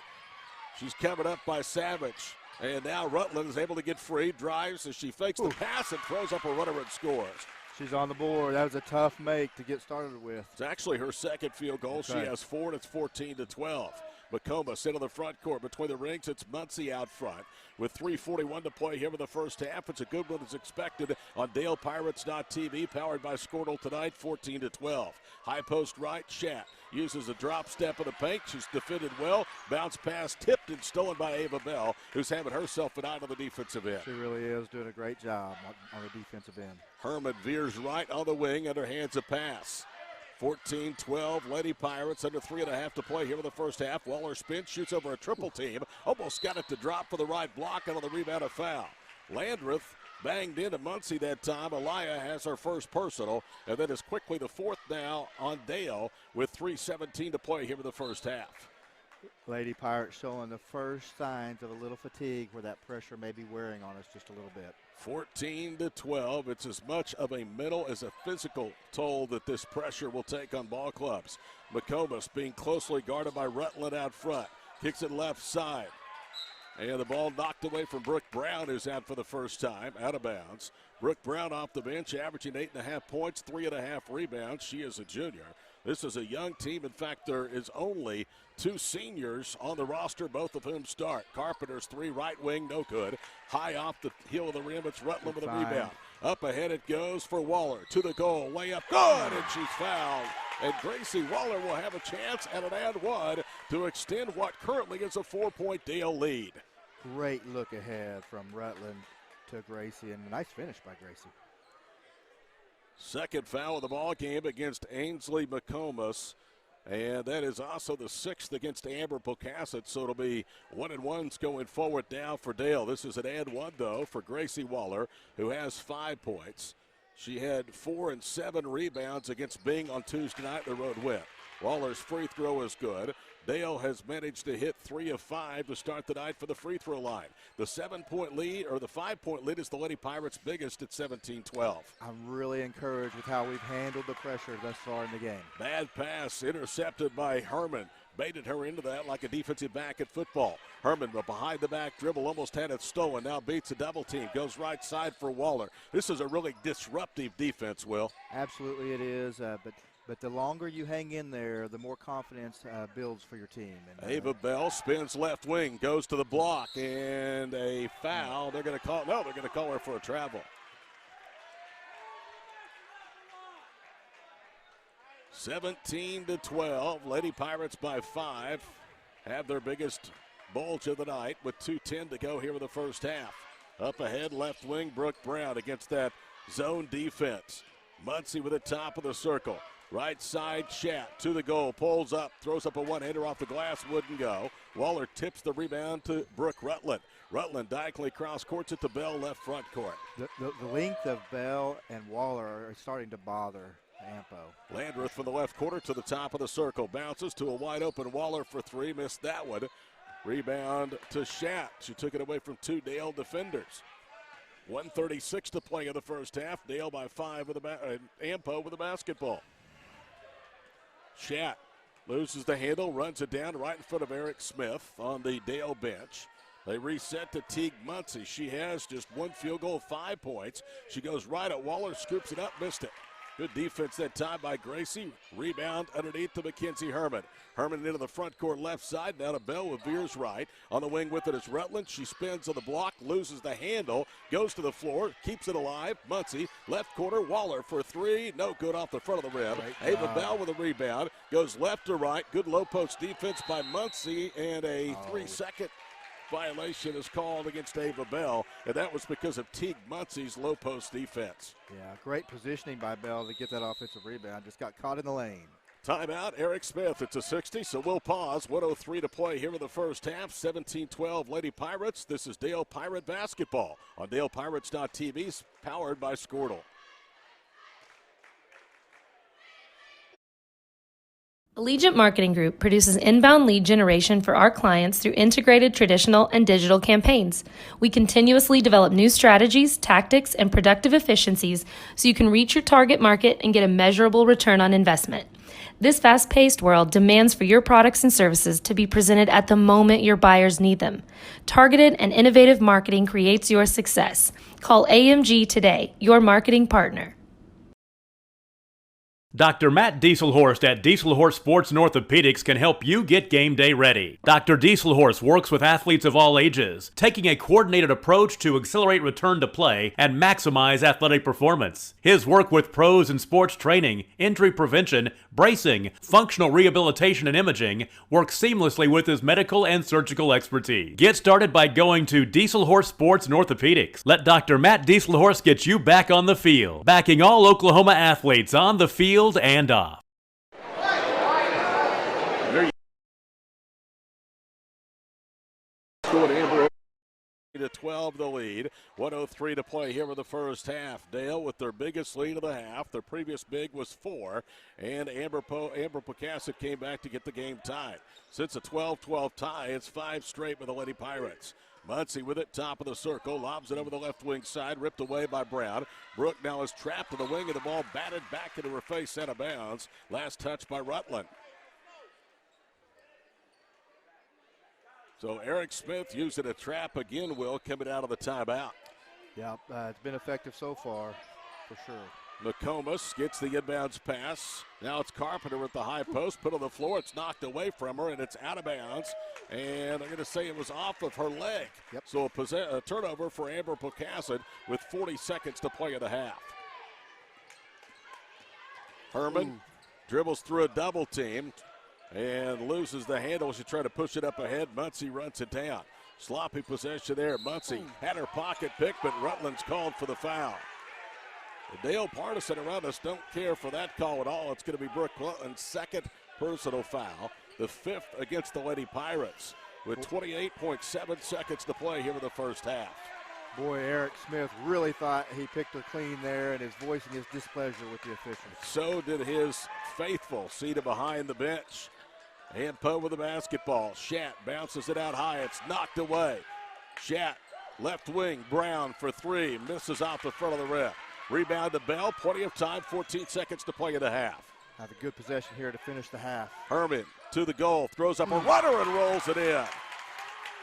She's covered up by Savage. And now Rutland is able to get free, drives as she fakes the pass and throws up a runner and scores. She's on the board. That was a tough make to get started with. It's actually her second field goal. She has 4, and it's 14-12. McComas into the front court between the rings. It's Muncie out front with 3:41 to play here in the first half. It's a good one as expected on DalePirates.tv, powered by Squirtle tonight, 14-12. High post right, Shat uses a drop step in the paint. She's defended well. Bounce pass tipped and stolen by Ava Bell, who's having herself an eye on the defensive end. She really is doing a great job on the defensive end. Herman veers right on the wing, underhands a pass. 14-12, Lady Pirates, under 3.5 to play here in the first half. Waller spins, shoots over a triple team. Almost got it to drop for the right block, and on the rebound a foul. Landreth banged into Muncie that time. Elia has her first personal, and then is quickly the 4th now on Dale with 3:17 to play here in the first half. Lady Pirates showing the first signs of a little fatigue where that pressure may be wearing on us just a little bit. 14-12. It's as much of a mental as a physical toll that this pressure will take on ball clubs. McComas being closely guarded by Rutland out front. Kicks it left side. And the ball knocked away from Brooke Brown, who's out for the first time, out of bounds. Brooke Brown off the bench, averaging 8.5 points, 3.5 rebounds. She is a junior. This is a young team. In fact, there is only 2 seniors on the roster, both of whom start. Carpenter's 3 right wing, no good. High off the heel of the rim, it's Rutland with a rebound. Up ahead it goes for Waller. To the goal, layup, good, and she's fouled and Gracie Waller will have a chance at an and one to extend what currently is a 4-point Dale lead. Great look ahead from Rutland to Gracie, and a nice finish by Gracie. Second foul of the ball game against Ainsley McComas. And that is also the 6th against Amber Pocasset, so it'll be 1-1s going forward now for Dale. This is an and one, though, for Gracie Waller, who has 5 points. She had 4 and 7 rebounds against Bing on Tuesday night, the road win. Waller's free throw is good. Dale has managed to hit 3 of 5 to start the night for the free throw line. The 7-point lead, or the 5-point lead, is the Lady Pirates' biggest at 17-12. I'm really encouraged with how we've handled the pressure thus far in the game. Bad pass intercepted by Herman. Baited her into that like a defensive back at football. Herman, but behind the back dribble, almost had it stolen. Now beats a double team. Goes right side for Waller. This is a really disruptive defense, Will. Absolutely it is, but the longer you hang in there, the more confidence builds for your team. And, Ava Bell spins left wing, goes to the block, and a foul. They're going to call, no, they're going to call her for a travel. 17-12, Lady Pirates by 5 have their biggest bulge of the night with 2:10 to go here in the first half. Up ahead, left wing, Brooke Brown against that zone defense. Muncie with the top of the circle. Right side, Chat to the goal, pulls up, throws up a one-hander off the glass, wouldn't go. Waller tips the rebound to Brooke Rutland. Rutland diagonally cross courts it to Bell, left front court. The length of Bell and Waller are starting to bother Ampo. Landreth from the left corner to the top of the circle. Bounces to a wide-open Waller for 3, missed that one. Rebound to Chat. She took it away from 2 Dale defenders. 1:36 to play in the first half. Dale by 5 with Ampo with the basketball. Chat loses the handle, runs it down right in front of Eric Smith on the Dale bench. They reset to Teague Muncie. She has just 1 field goal, 5 points. She goes right at Waller, scoops it up, missed it. Good defense that time by Gracie. Rebound underneath to Mackenzie Herman. Herman into the front court left side. Now to Bell with Veers right. On the wing with it is Rutland. She spins on the block, loses the handle, goes to the floor, keeps it alive. Muncie, left corner, Waller for 3. No good off the front of the rim. Ava Bell with a rebound. Goes left to right. Good low post defense by Muncie, and a 3-second violation is called against Ava Bell, and that was because of Teague Muncie's low post defense. Yeah, great positioning by Bell to get that offensive rebound. Just got caught in the lane. Timeout, Eric Smith. It's a 60, so we'll pause. 1:03 to play here in the first half. 17-12 Lady Pirates. This is Dale Pirate basketball on DalePirates.tv, powered by Squirtle. Allegiant Marketing Group produces inbound lead generation for our clients through integrated traditional and digital campaigns. We continuously develop new strategies, tactics, and productive efficiencies so you can reach your target market and get a measurable return on investment. This fast-paced world demands for your products and services to be presented at the moment your buyers need them. Targeted and innovative marketing creates your success. Call AMG today, your marketing partner. Dr. Matt Dieselhorst at Dieselhorst Sports and Orthopedics can help you get game day ready. Dr. Dieselhorst works with athletes of all ages, taking a coordinated approach to accelerate return to play and maximize athletic performance. His work with pros in sports training, injury prevention, bracing, functional rehabilitation, and imaging works seamlessly with his medical and surgical expertise. Get started by going to Dieselhorst Sports and Orthopedics. Let Dr. Matt Dieselhorst get you back on the field, backing all Oklahoma athletes on the field and off. To 12 the lead. 1:03 to play here in the first half. Dale with their biggest lead of the half. Their previous big was 4, and Amber Pocasset came back to get the game tied. Since a 12-12 tie, it's 5 straight with the Lady Pirates. Muncie with it, top of the circle, lobs it over the left wing side, ripped away by Brown. Brooke now is trapped to the wing of the ball, batted back into her face, out of bounds. Last touch by Rutland. So Eric Smith using a trap again, Will, coming out of the timeout. Yeah, it's been effective so far, for sure. McComas gets the inbounds pass. Now it's Carpenter at the high post, put on the floor. It's knocked away from her, and it's out of bounds. And I'm going to say it was off of her leg. Yep. So a turnover for Amber Pocasset with 40 seconds to play in the half. Herman dribbles through a double team and loses the handle. She tried to push it up ahead. Muncie runs it down. Sloppy possession there. Muncie had her pocket picked, but Rutland's called for the foul. The Dale Partisan around us don't care for that call at all. It's going to be Brooke Rutland's second personal foul, the 5th against the Lady Pirates, with 28.7 seconds to play here in the first half. Boy, Eric Smith really thought he picked her clean there and is voicing his displeasure with the officials. So did his faithful seated behind the bench. And Poe with the basketball. Schatt bounces it out high. It's knocked away. Schatt, left wing, Brown for 3. Misses out the front of the rim. Rebound to Bell. Plenty of time. 14 seconds to play in the half. Have a good possession here to finish the half. Herman to the goal. Throws up a runner and rolls it in.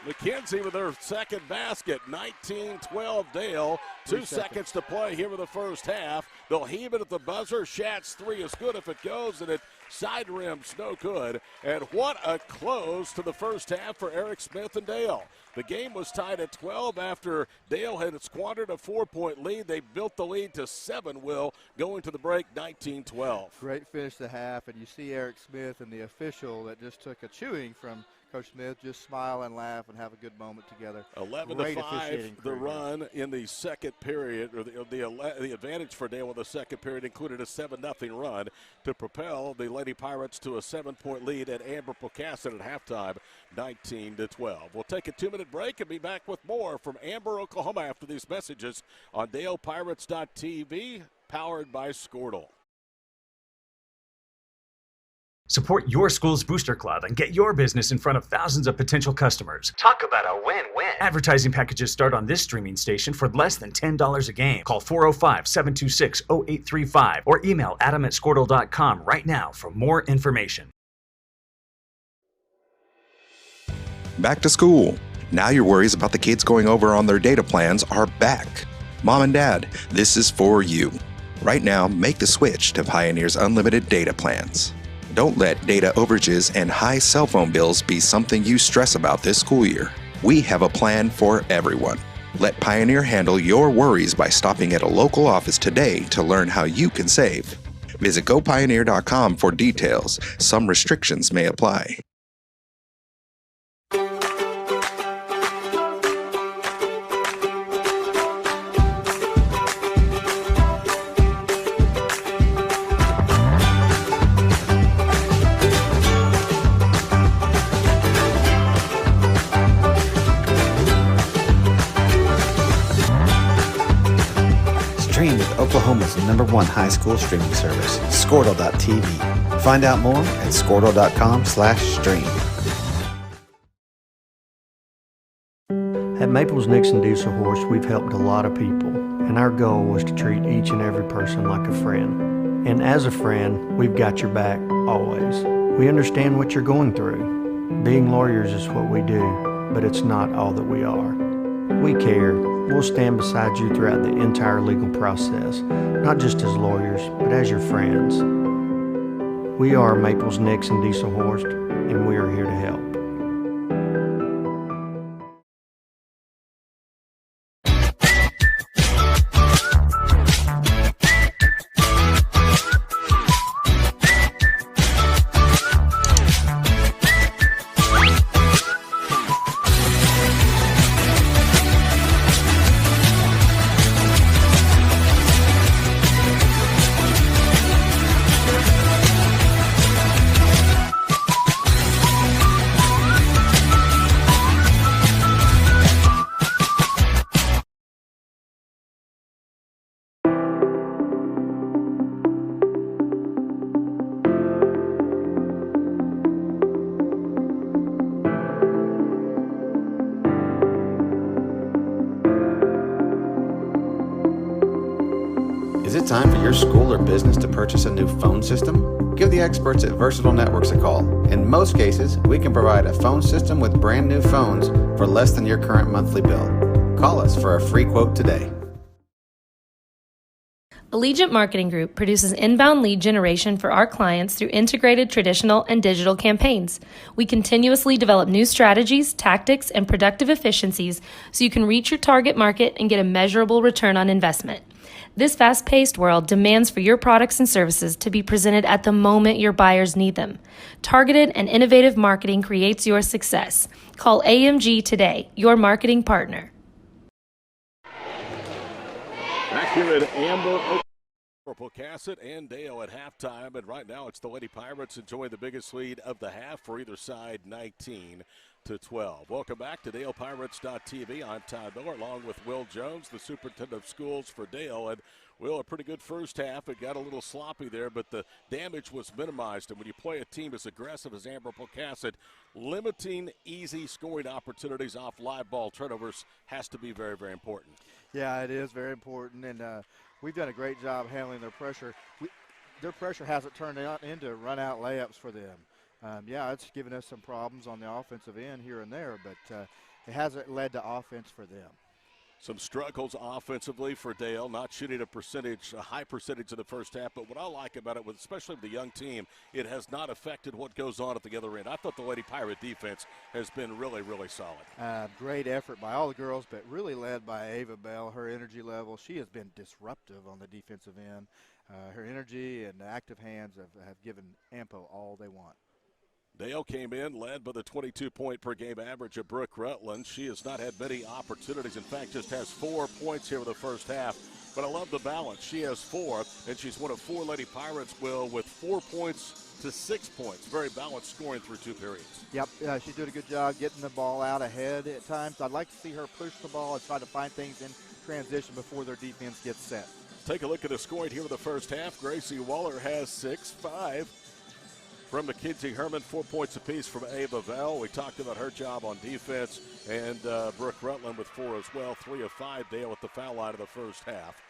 McKenzie with her second basket. 19-12 Dale. 2 seconds to play here in the first half. They'll heave it at the buzzer. Schatt's 3 is good if it goes, and it side rim's no good. And what a close to the first half for Eric Smith and Dale. The game was tied at 12 after Dale had squandered a 4-point lead. They built the lead to 7, Will, going to the break 19-12. Great finish to half, and you see Eric Smith and the official that just took a chewing from Coach Smith just smile and laugh and have a good moment together. 11-5, the run in the second period, or the advantage for Dale in the second period included a 7-0 run to propel the Lady Pirates to a 7-point lead at Amber Pocasset at halftime, 19-12. We'll take a 2-minute break and be back with more from Amber, Oklahoma after these messages on DalePirates.tv, powered by Squirtle. Support your school's Booster Club and get your business in front of thousands of potential customers. Talk about a win-win. Advertising packages start on this streaming station for less than $10 a game. Call 405-726-0835 or email adam@squirtle.com right now for more information. Back to school. Now your worries about the kids going over on their data plans are back. Mom and Dad, this is for you. Right now, make the switch to Pioneer's unlimited data plans. Don't let data overages and high cell phone bills be something you stress about this school year. We have a plan for everyone. Let Pioneer handle your worries by stopping at a local office today to learn how you can save. Visit gopioneer.com for details. Some restrictions may apply. Stream with Oklahoma's #1 high school streaming service, Squirtle.tv. Find out more at Squirtle.com/stream. At Maples Nixon Diesel Horse, we've helped a lot of people, and our goal was to treat each and every person like a friend. And as a friend, we've got your back always. We understand what you're going through. Being lawyers is what we do, but it's not all that we are. We care. We'll stand beside you throughout the entire legal process, not just as lawyers, but as your friends. We are Maples Nixon Diesel Horse, and we are here to help. Is it time for your school or business to purchase a new phone system? Give the experts at Versatile Networks a call. In most cases, we can provide a phone system with brand new phones for less than your current monthly bill. Call us for a free quote today. Allegiant Marketing Group produces inbound lead generation for our clients through integrated traditional and digital campaigns. We continuously develop new strategies, tactics, and productive efficiencies so you can reach your target market and get a measurable return on investment. This fast-paced world demands for your products and services to be presented at the moment your buyers need them. Targeted and innovative marketing creates your success. Call AMG today, your marketing partner. Back here at Amber, for Pocasset and Dale at halftime, and right now it's the Lady Pirates enjoying the biggest lead of the half for either side, 19-12. Welcome back to DalePirates.tv. I'm Todd Miller along with Will Jones, the superintendent of schools for Dale. And Will, a pretty good first half. It got a little sloppy there, but the damage was minimized. And when you play a team as aggressive as Amber Pocasset, limiting easy scoring opportunities off live ball turnovers has to be very, very important. Yeah, it is very important, and we've done a great job handling their pressure. Their pressure hasn't turned out into run-out layups for them. Yeah, it's given us some problems on the offensive end here and there, but it hasn't led to offense for them. Some struggles offensively for Dale, not shooting a high percentage in the first half. But what I like about it, especially with the young team, it has not affected what goes on at the other end. I thought the Lady Pirate defense has been really, really solid. Great effort by all the girls, but really led by Ava Bell. Her energy level, she has been disruptive on the defensive end. Her energy and active hands have given AMPO all they want. Dale came in, led by the 22-point per game average of Brooke Rutland. She has not had many opportunities. In fact, just has 4 points here in the first half. But I love the balance. She has 4, and she's one of 4 Lady Pirates, Will, with 4 points to 6 points. Very balanced scoring through 2 periods. Yep, she's doing a good job getting the ball out ahead at times. I'd like to see her push the ball and try to find things in transition before their defense gets set. Take a look at the scoring here in the first half. Gracie Waller has 6, 5 from Mackenzie Herman, 4 points apiece from Ava Val. We talked about her job on defense, and Brooke Rutland with 4 as well. 3 of 5, Dale at the foul line of the first half.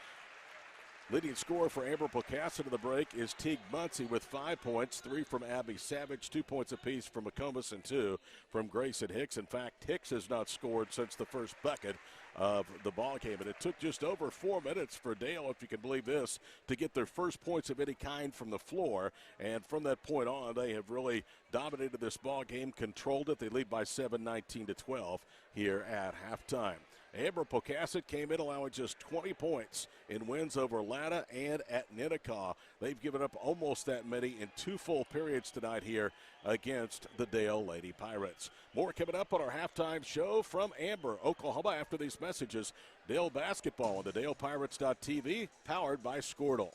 Leading scorer for Amber Pocasset in the break is Teague Muncie with 5 points, 3 from Abby Savage, 2 points apiece from McComas, and 2 from Grayson Hicks. In fact, Hicks has not scored since the first bucket of the ball game, and it took just over 4 minutes for Dale, if you can believe this, to get their first points of any kind from the floor. And from that point on, they have really dominated this ball game, controlled it. They lead by 7, 19-12 here at halftime. Amber Pocasset came in allowing just 20 points in wins over Latta and at Ninnekah. They've given up almost that many in 2 full periods tonight here against the Dale Lady Pirates. More coming up on our halftime show from Amber, Oklahoma after these messages. Dale basketball on the DalePirates.tv, powered by Squirtle.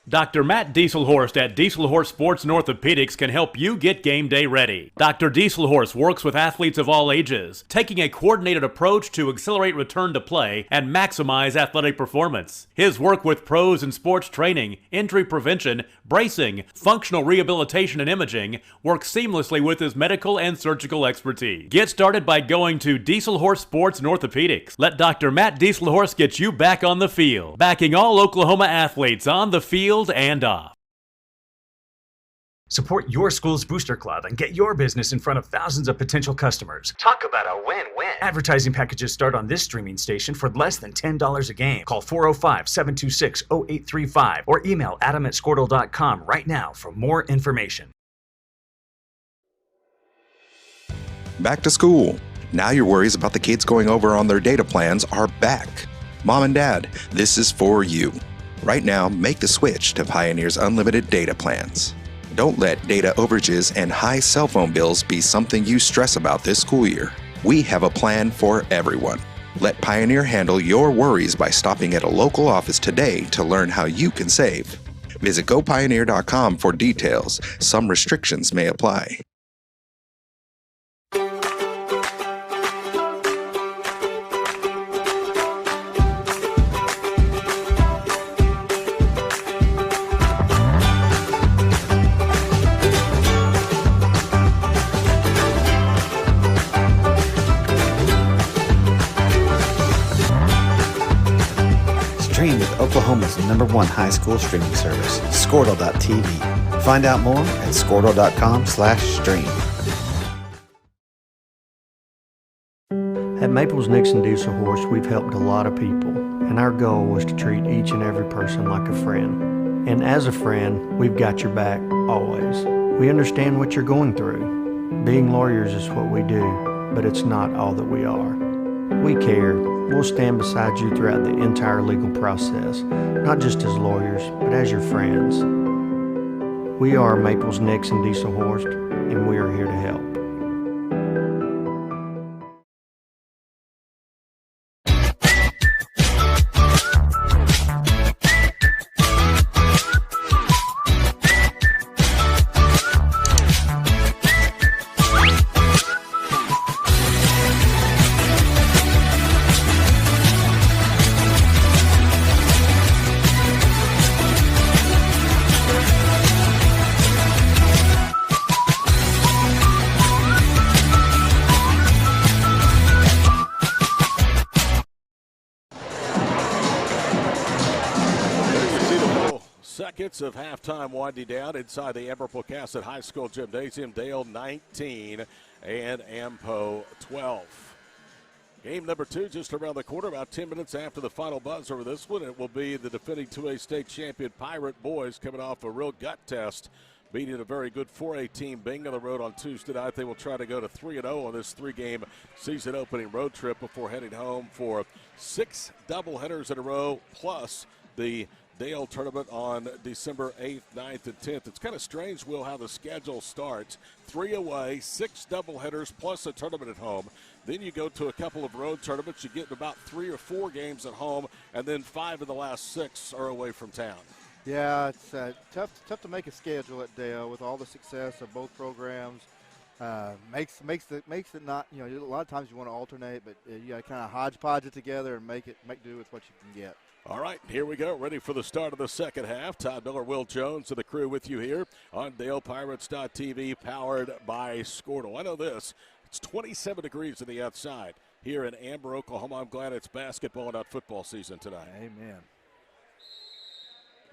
Dr. Matt Dieselhorst at Dieselhorst Sports and Orthopedics can help you get game day ready. Dr. Dieselhorst works with athletes of all ages, taking a coordinated approach to accelerate return to play and maximize athletic performance. His work with pros in sports training, injury prevention, bracing, functional rehabilitation, and imaging works seamlessly with his medical and surgical expertise. Get started by going to Dieselhorst Sports and Orthopedics. Let Dr. Matt Dieselhorst get you back on the field, backing all Oklahoma athletes on the field and off. Support your school's booster club and get your business in front of thousands of potential customers. Talk about a win-win. Advertising packages start on this streaming station for less than $10 a game. Call 405-726-0835 or email adam@squirtle.com right now for more information. Back to school. Now your worries about the kids going over on their data plans are back. Mom and Dad, this is for you. Right now, make the switch to Pioneer's unlimited data plans. Don't let data overages and high cell phone bills be something you stress about this school year. We have a plan for everyone. Let Pioneer handle your worries by stopping at a local office today to learn how you can save. Visit gopioneer.com for details. Some restrictions may apply. Stream with Oklahoma's #1 high school streaming service, Squirtle.tv. Find out more at Squirtle.com/stream. At Maples Nixon Dieselhorst, we've helped a lot of people, and our goal was to treat each and every person like a friend. And as a friend, we've got your back always. We understand what you're going through. Being lawyers is what we do, but it's not all that we are. We care. We'll stand beside you throughout the entire legal process, not just as lawyers, but as your friends. We are Maples, Nix, and Dieselhorst, and we are here to help. Seconds of halftime winding down inside the Amber Pocasset High School Gymnasium. Dale 19 and Ampo 12. Game number 2 just around the corner, about 10 minutes after the final buzz over this one. It will be the defending 2A state champion Pirate boys coming off a real gut test, beating a very good 4A team being on the road on Tuesday night. They will try to go to 3-0 on this 3-game season opening road trip before heading home for 6 doubleheaders in a row, plus the Dale tournament on December 8th, 9th, and 10th. It's kind of strange, Will, how the schedule starts. 3 away, 6 doubleheaders, plus a tournament at home. Then you go to a couple of road tournaments. You get about 3 or 4 games at home, and then 5 of the last 6 are away from town. Yeah, it's tough to make a schedule at Dale with all the success of both programs. Makes it not, you know, a lot of times you want to alternate, but you got to kind of hodgepodge it together and make do with what you can get. All right, here we go. Ready for the start of the second half. Todd Miller, Will Jones, and the crew with you here on DalePirates.tv, powered by Squirtle. I know this. It's 27 degrees on the outside here in Amber, Oklahoma. I'm glad it's basketball, not football season tonight. Amen.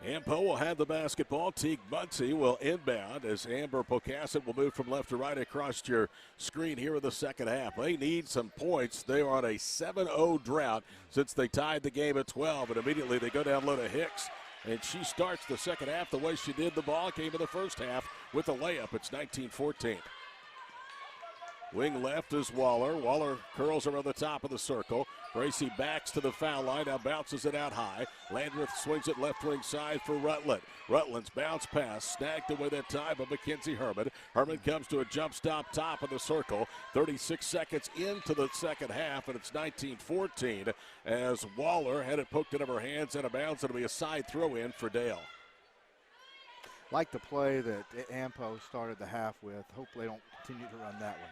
Ampo will have the basketball. Teague Muncie will inbound as Amber Pocasset will move from left to right across your screen here in the second half. They need some points. They are on a 7-0 drought since they tied the game at 12, and immediately they go down low to Hicks. And she starts the second half the way she did the ball game in the first half with a layup. It's 19-14. Wing left is Waller. Waller curls around the top of the circle. Gracie backs to the foul line, now bounces it out high. Landreth swings it left wing side for Rutland. Rutland's bounce pass snagged away that time by Mackenzie Herman. Herman comes to a jump stop top of the circle. 36 seconds into the second half, and it's 19-14 as Waller had it poked into her hands out of bounds. It'll be a side throw in for Dale. Like the play that Ampo started the half with. Hopefully they don't continue to run that one.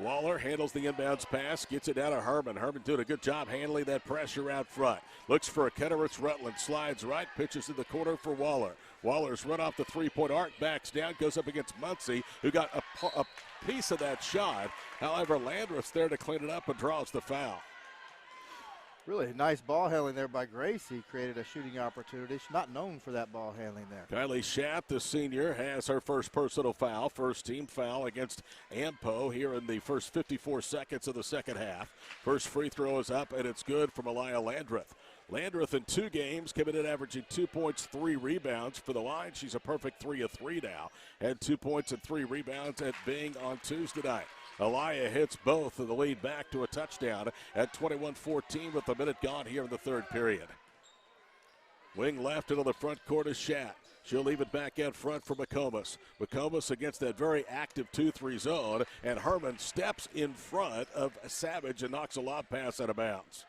Waller handles the inbounds pass, gets it down to Herman. Herman doing a good job handling that pressure out front. Looks for a cutter, it's Rutland. Slides right, pitches in the corner for Waller. Waller's run off the three-point arc, backs down, goes up against Muncie, who got a piece of that shot. However, Landreth's there to clean it up and draws the foul. Really nice ball handling there by Gracie. Created a shooting opportunity. She's not known for that ball handling there. Kylie Schatt, the senior, has her first personal foul. First team foul against Ampo here in the first 54 seconds of the second half. First free throw is up, and it's good from Elia Landreth. Landreth in 2 games coming in averaging 2 points, 3 rebounds. For the line, she's a perfect 3 of 3 now. Had 2 points and 3 rebounds at Bing on Tuesday night. Elia hits both of the lead back to a touchdown at 21-14 with a minute gone here in the third period. Wing left into the front court is Schatt. She'll leave it back out front for McComas. McComas against that very active 2-3 zone, and Herman steps in front of Savage and knocks a lob pass out of bounds.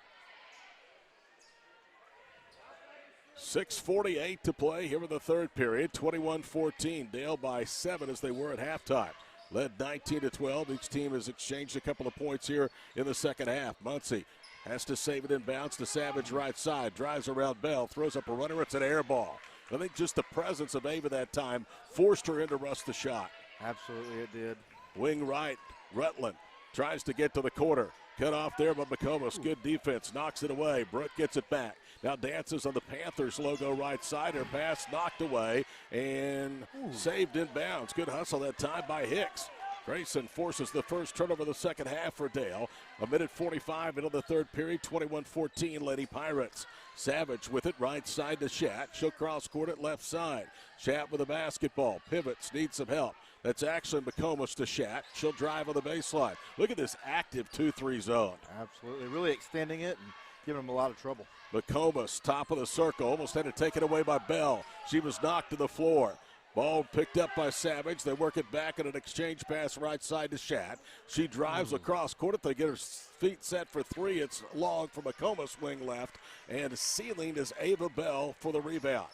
6:48 to play here in the third period. 21-14. Dale by 7 as they were at halftime. Led 19-12. Each team has exchanged a couple of points here in the second half. Muncie has to save it and bounce to Savage right side. Drives around Bell. Throws up a runner. It's an air ball. I think just the presence of Ava that time forced her into rust the shot. Absolutely it did. Wing right. Rutland tries to get to the corner. Cut off there by McComas. Good defense. Knocks it away. Brooke gets it back. Now dances on the Panthers logo right side. Her pass knocked away and saved in bounds. Good hustle that time by Hicks. Grayson forces the first turnover of the second half for Dale. A minute 45 into the third period, 21-14 Lady Pirates. Savage with it right side to Shat. She'll cross court at left side. Shat with the basketball. Pivots, needs some help. That's actually McComas to Shat. She'll drive on the baseline. Look at this active 2-3 zone. Absolutely. Really extending it and giving them a lot of trouble. McComas, top of the circle. Almost had it taken away by Bell. She was knocked to the floor. Ball picked up by Savage. They work it back in an exchange pass right side to Shat. She drives across court. If they get her feet set for three, it's long from McComas, wing left. And ceiling is Ava Bell for the rebound.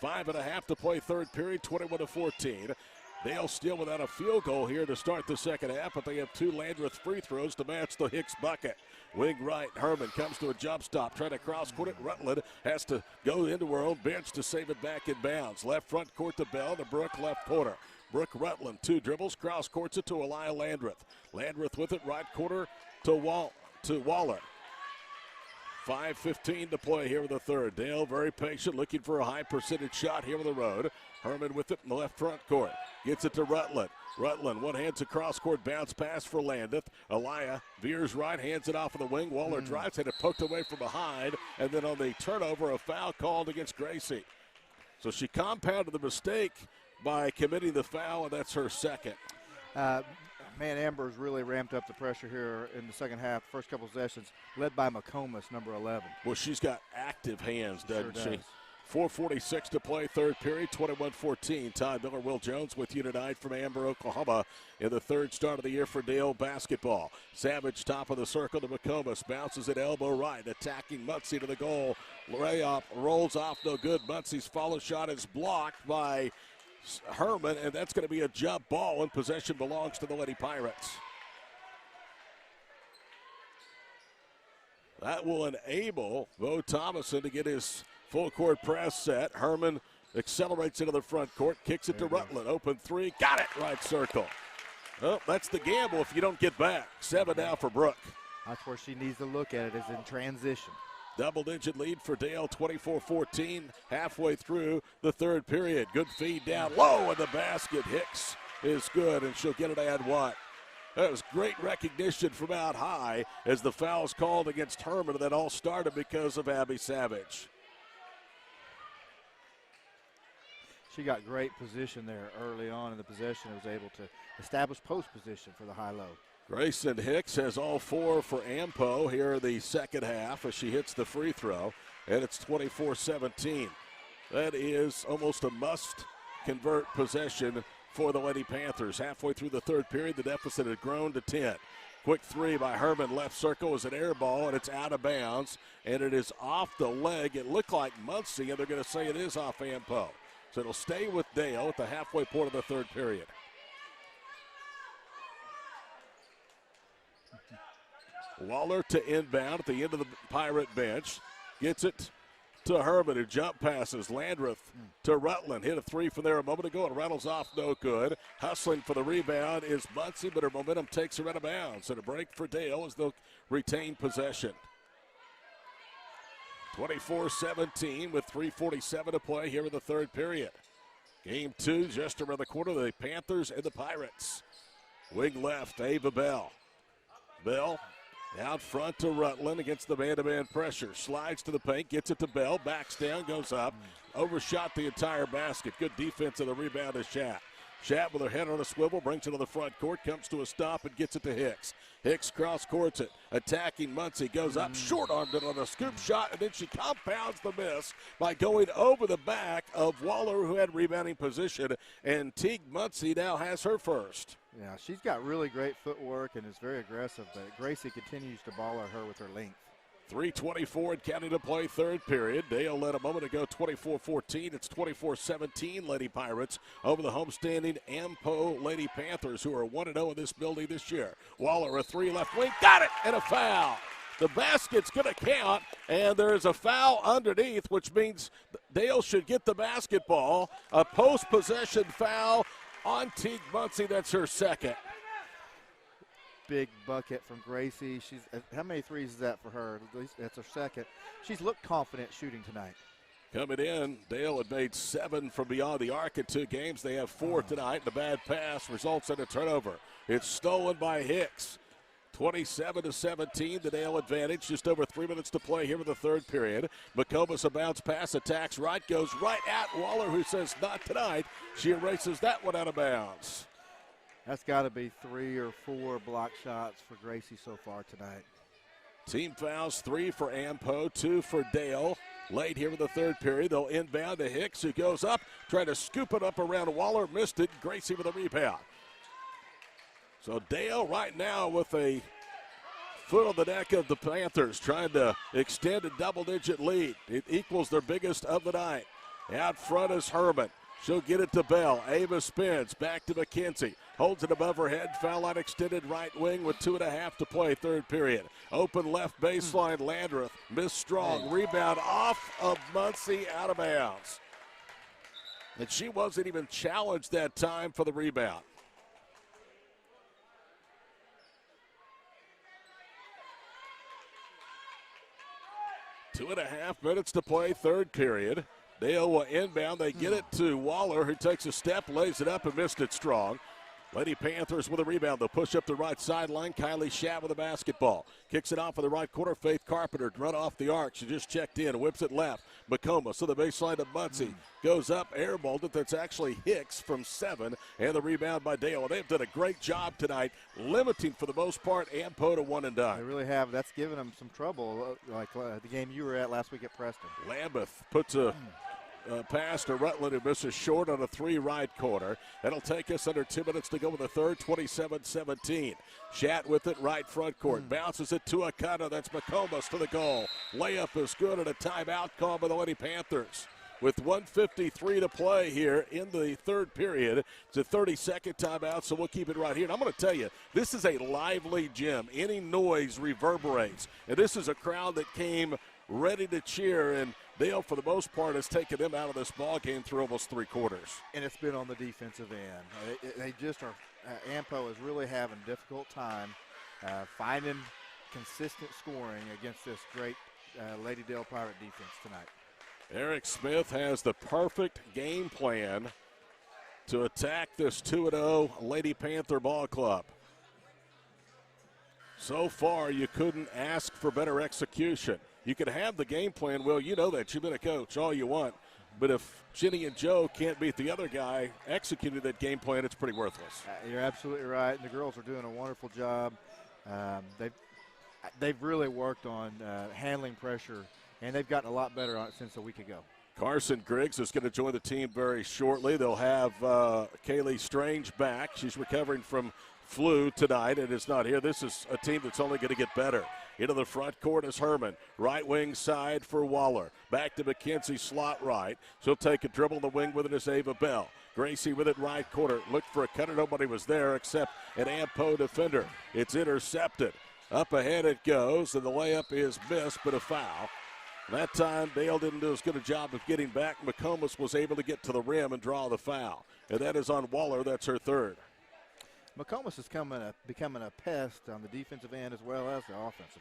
5.5 to play third period, 21-14. Dale still without a field goal here to start the second half, but they have 2 Landreth free throws to match the Hicks bucket. Wing right, Herman comes to a jump stop, trying to cross court it. Rutland has to go into her own bench to save it back in bounds. Left front court to Bell, to Brooke, left corner. Brooke Rutland, 2 dribbles, cross courts it to Elia Landreth. Landreth with it, right quarter to Waller. 5:15 to play here in the third. Dale very patient, looking for a high percentage shot here on the road. Herman with it in the left front court. Gets it to Rutland. Rutland, one hands across court, bounce pass for Landreth. Elia veers right, hands it off of the wing. Waller drives, had it poked away from behind. And then on the turnover, a foul called against Gracie. So she compounded the mistake by committing the foul, and that's her second. Man, Amber's really ramped up the pressure here in the second half. First couple possessions, led by McComas, number 11. Well, she's got active hands, doesn't Sure she? does. 4:46 to play, third period, 21-14. Todd Miller, Will Jones with you tonight from Amber, Oklahoma, in the third start of the year for Dale basketball. Savage, top of the circle to McComas, bounces at elbow right, attacking Muncie to the goal. Layup rolls off, no good. Muncie's follow shot is blocked by Herman, and that's going to be a jump ball, and possession belongs to the Lady Pirates. That will enable Bo Thomason to get his full court press set. Herman accelerates into the front court, kicks it to Rutland. Open three, got it, right circle. Well, that's the gamble if you don't get back. 7 now for Brooke. That's where she needs to look at it, is in transition. Double-digit lead for Dale, 24-14, halfway through the third period. Good feed down low in the basket. Hicks is good, and she'll get it at 1. That was great recognition from out high as the foul's called against Herman, and that all started because of Abby Savage. She got great position there early on in the possession and was able to establish post position for the high-low. Grayson Hicks has all 4 for Ampo here in the second half as she hits the free throw, and it's 24-17. That is almost a must-convert possession for the Lady Panthers. Halfway through the third period, the deficit had grown to 10. Quick three by Herman, left circle is an air ball, and it's out of bounds, and it is off the leg. It looked like Muncie, and they're going to say it is off Ampo. So it'll stay with Dale at the halfway point of the third period. Waller to inbound at the end of the Pirate bench. Gets it to Herman, who jump passes. Landreth to Rutland. Hit a 3 from there a moment ago and rattles off, no good. Hustling for the rebound is Muncie, but her momentum takes her out of bounds. And a break for Dale as they'll retain possession. 24-17 with 3:47 to play here in the third period. Game 2 just around the corner. The Panthers and the Pirates. Wing left, Ava Bell. Bell out front to Rutland against the man-to-man pressure. Slides to the paint, gets it to Bell, backs down, goes up. Overshot the entire basket. Good defense of the rebound is Shat. Shat with her head on a swivel, brings it to the front court, comes to a stop and gets it to Hicks. Hicks cross-courts it, attacking Muncie, goes up, short-armed it on a scoop shot, and then she compounds the miss by going over the back of Waller, who had rebounding position, and Teague Muncie now has her first. Yeah, she's got really great footwork and is very aggressive, but Gracie continues to ball at her with her length. 3:24 and counting to play third period. Dale led a moment ago 24-14. It's 24-17 Lady Pirates over the homestanding Ampo Lady Panthers, who are 1-0 in this building this year. Waller, a 3 left wing, got it, and a foul. The basket's going to count, and there is a foul underneath, which means Dale should get the basketball. A post-possession foul on Teague Muncie. That's her second. Big bucket from Gracie. She's how many threes is that for her? At least that's her second. She's looked confident shooting tonight. Coming in, Dale had made 7 from beyond the arc in 2 games. They have 4 tonight. The bad pass results in a turnover. It's stolen by Hicks. 27-17, the Dale advantage. Just over 3 minutes to play here in the third period. McComas, a bounce pass, attacks right, goes right at Waller, who says not tonight. She erases that one out of bounds. That's got to be 3 or 4 block shots for Gracie so far tonight. Team fouls, 3 for Ampo, 2 for Dale. Late here in the third period, they'll inbound to Hicks, who goes up, trying to scoop it up around Waller, missed it. Gracie with a rebound. So Dale right now with a foot on the neck of the Panthers, trying to extend a double-digit lead. It equals their biggest of the night. Out front is Herman. She'll get it to Bell. Ava spins. Back to McKenzie. Holds it above her head. Foul line extended right wing with 2.5 to play, third period. Open left baseline. Landreth. Miss Strong. Rebound off of Muncie, out of bounds. And she wasn't even challenged that time for the rebound. Two and a half minutes to play, third period. Dale will inbound. They get it to Waller, who takes a step, lays it up, and missed it strong. Lady Panthers with a rebound. They'll push up the right sideline. Kylie Schatt with a basketball. Kicks it off in the right corner. Faith Carpenter run off the arc. She just checked in. Whips it left. McComas to the baseline of Muncie. Goes up, airballed it. That's actually Hicks from 7. And the rebound by Dale. They've done a great job tonight, limiting for the most part Ampo to one and done. They really have. That's given them some trouble, like the game you were at last week at Preston. Lambeth puts a pass to Rutland, who misses short on a 3 right corner. That'll take us under 2 minutes to go with the third, 27-17. Schatt with it, right front court. Bounces it to a cutter. That's McComas to the goal. Layup is good, and a timeout call by the Lady Panthers. With 1:53 to play here in the third period. It's a 30-second timeout, so we'll keep it right here. And I'm going to tell you, this is a lively gym. Any noise reverberates. And this is a crowd that came ready to cheer, and Dale, for the most part, has taken them out of this ball game through almost 3 quarters. And it's been on the defensive end. They just are. Ampo is really having a difficult time finding consistent scoring against this great Lady Dale Pirate defense tonight. Eric Smith has the perfect game plan to attack this 2-0 Lady Panther ball club. So far, you couldn't ask for better execution. You can have the game plan. Well, you know that. You've been a coach all you want. But if Jenny and Joe can't beat the other guy executing that game plan, it's pretty worthless. You're absolutely right. And the girls are doing a wonderful job. They've really worked on handling pressure, and they've gotten a lot better on it since a week ago. Carson Griggs is going to join the team very shortly. They'll have Kaylee Strange back. She's recovering from flu tonight and is not here. This is a team that's only going to get better. Into the front court is Herman. Right wing side for Waller. Back to McKenzie, slot right. She'll take a dribble in the wing with it is Ava Bell. Gracie with it right corner. Looked for a cutter. Nobody was there except an Ampo defender. It's intercepted. Up ahead it goes, and the layup is missed, but a foul. That time, Dale didn't do as good a job of getting back. McComas was able to get to the rim and draw the foul. And that is on Waller. That's her third. McComas is becoming a pest on the defensive end as well as the offensive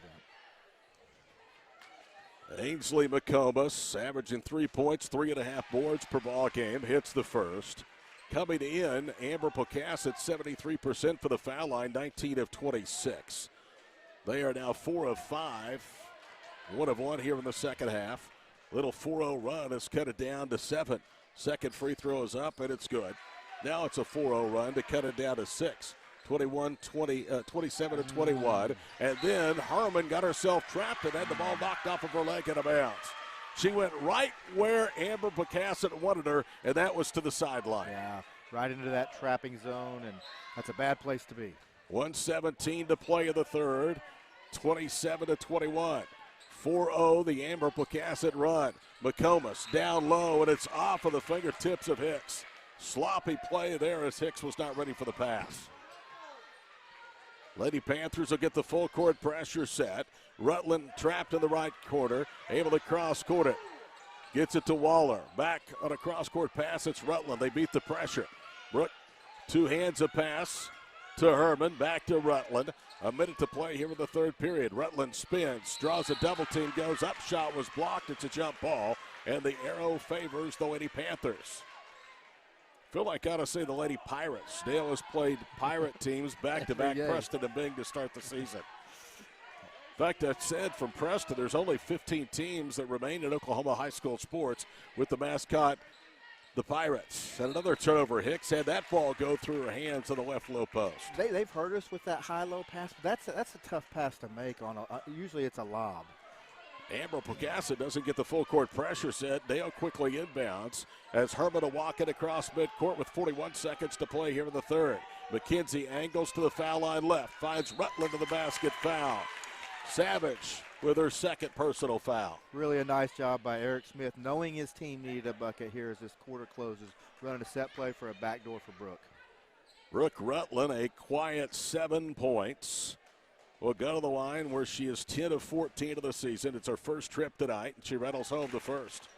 end. Ainsley McComas averaging 3 points, 3.5 boards per ball game, hits the first. Coming in, Amber Pocasset, 73% for the foul line, 19 of 26. They are now 4 of 5, 1 of 1 here in the second half. Little 4-0 run has cut it down to 7. Second free throw is up, and it's good. Now it's a 4-0 run to cut it down to 6. 27-21. And then Harmon got herself trapped and had the ball knocked off of her leg out of bounds. She went right where Amber Pocasset wanted her, and that was to the sideline. Yeah, right into that trapping zone, and that's a bad place to be. 1:17 to play in the third. 27-21. 4-0 the Amber Pocasset run. McComas down low, and it's off of the fingertips of Hicks. Sloppy play there as Hicks was not ready for the pass. Lady Panthers will get the full court pressure set. Rutland trapped in the right corner, able to cross court it. Gets it to Waller. Back on a cross court pass, it's Rutland. They beat the pressure. Brooke, 2 hands a pass to Herman. Back to Rutland. A minute to play here in the third period. Rutland spins, draws a double team, goes up. Shot was blocked. It's a jump ball. and the arrow favors the Lady Panthers. Feel like I ought to say the Lady Pirates. Dale has played Pirate teams back-to-back, Preston and Bing, to start the season. In fact, I said from Preston, there's only 15 teams that remain in Oklahoma high school sports with the mascot, the Pirates. And another turnover. Hicks had that ball go through her hands on the left low post. They've hurt us with that high-low pass. But that's a tough pass to make. Usually it's a lob. Amber Pocasset doesn't get the full court pressure set. Dale quickly inbounds as Herman will walk it across midcourt with 41 seconds to play here in the third. McKenzie angles to the foul line left, finds Rutland to the basket, foul. Savage with her second personal foul. Really a nice job by Eric Smith, knowing his team needed a bucket here as this quarter closes, running a set play for a backdoor for Brooke. Brooke Rutland, a quiet 7 points. Will go to the line where she is 10 of 14 of the season. It's her first trip tonight, and she rattles home the first.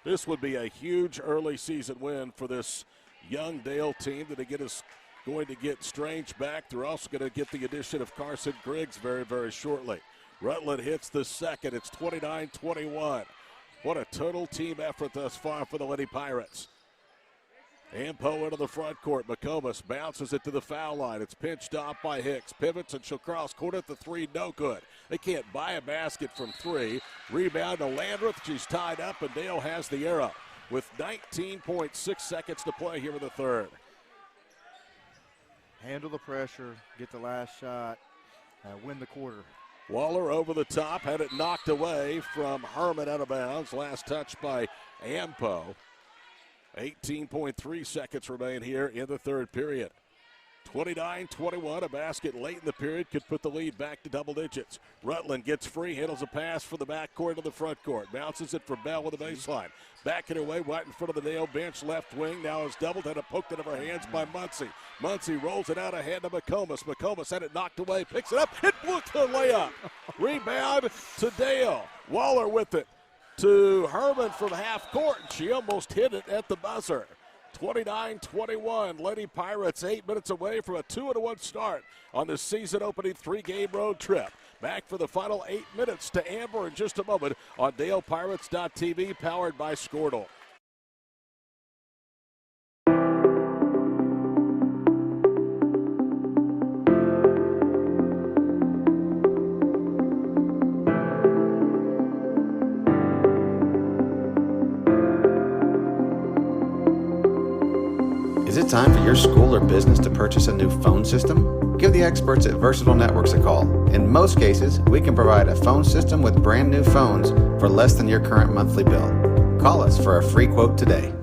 This would be a huge early season win for this young Dale team that is going to get Strange back. They're also going to get the addition of Carson Griggs very, very shortly. Rutland hits the second. It's 29-21. What a total team effort thus far for the Lady Pirates. Ampo into the front court. McComas bounces it to the foul line. It's pinched off by Hicks. Pivots and she'll cross court at the three. No good. They can't buy a basket from three. Rebound to Landreth. She's tied up, and Dale has the arrow with 19.6 seconds to play here in the third. Handle the pressure, get the last shot, win the quarter. Waller over the top, had it knocked away from Herman out of bounds. Last touch by Ampo. 18.3 seconds remain here in the third period. 29-21, a basket late in the period could put the lead back to double digits. Rutland gets free, handles a pass from the backcourt to the front court. Bounces it for Bell with the baseline. Backing away right in front of the Dale bench, left wing. Now is doubled, had it poked out of her hands by Muncie. Muncie rolls it out ahead to McComas. McComas had it knocked away, picks it up, and blocked the layup. Rebound to Dale. Waller with it to Herman from half court. She almost hit it at the buzzer. 29-21, Lady Pirates 8 minutes away from a 2-1 start on the season-opening three-game road trip. Back for the final 8 minutes to Amber in just a moment on DalePirates.tv, powered by Squirtle. Is it time for your school or business to purchase a new phone system? Give the experts at Versatile Networks a call. In most cases, we can provide a phone system with brand new phones for less than your current monthly bill. Call us for a free quote today.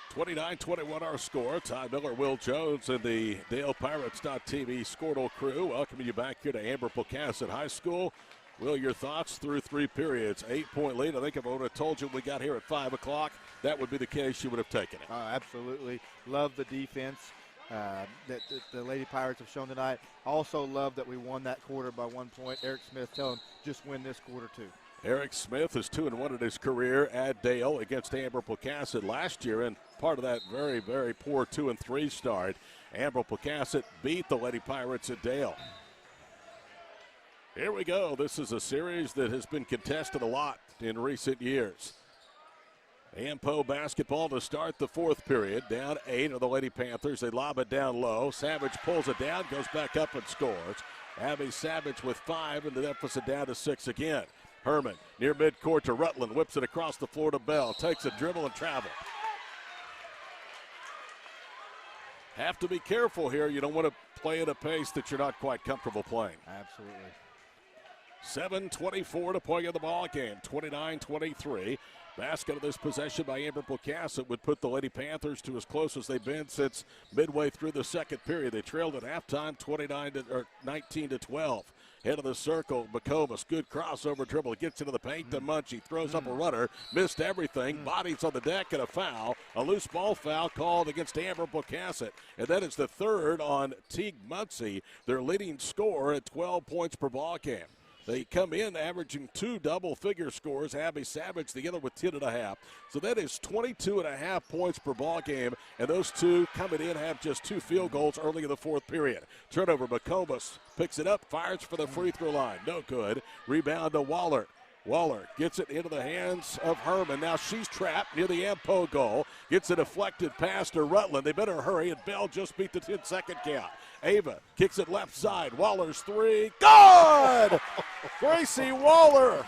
(29-21) our score. Ty Miller, Will Jones, and the DalePirates.tv Squirtle crew welcoming you back here to Amber Pocasset High School. Will, your thoughts through three periods? 8-point lead. I think if I would have told you we got here at 5 o'clock, that would be the case. You would have taken it. Absolutely. Love the defense that the Lady Pirates have shown tonight. Also love that we won that quarter by 1 point. Eric Smith telling just win this quarter too. Eric Smith is 2-1 in his career at Dale against Amber Pocasset last year, and part of that very, very poor 2-3 start. Amber Pocasset beat the Lady Pirates at Dale. Here we go. This is a series that has been contested a lot in recent years. Ampo basketball to start the fourth period. Down 8 are the Lady Panthers. They lob it down low. Savage pulls it down, goes back up and scores. Abby Savage with 5, and the deficit down to 6 again. Herman near midcourt to Rutland. Whips it across the floor to Bell. Takes a dribble and travel. Have to be careful here. You don't want to play at a pace that you're not quite comfortable playing. Absolutely. 7:24 to play in the ball game. 29-23. Basket of this possession by Amber Pocasset would put the Lady Panthers to as close as they've been since midway through the second period. They trailed at halftime 19-12. Head of the circle, McComas, good crossover dribble, gets into the paint to Munchie, throws up a runner, missed everything, bodies on the deck and a foul. A loose ball foul called against Amber Pocasset. And that is the third on Teague Muncie, their leading scorer at 12 points per ball game. They come in averaging 2 double-figure scores. Abby Savage, the other with 10.5. So that is 22.5 points per ball game, and those two coming in have just 2 field goals early in the fourth period. Turnover, McComas picks it up, fires for the free throw line. No good. Rebound to Waller. Waller gets it into the hands of Herman. Now she's trapped near the Ampo goal. Gets a deflected pass to Rutland. They better hurry, and Bell just beat the 10-second count. Ava kicks it left side. Waller's three. Good! Gracie Waller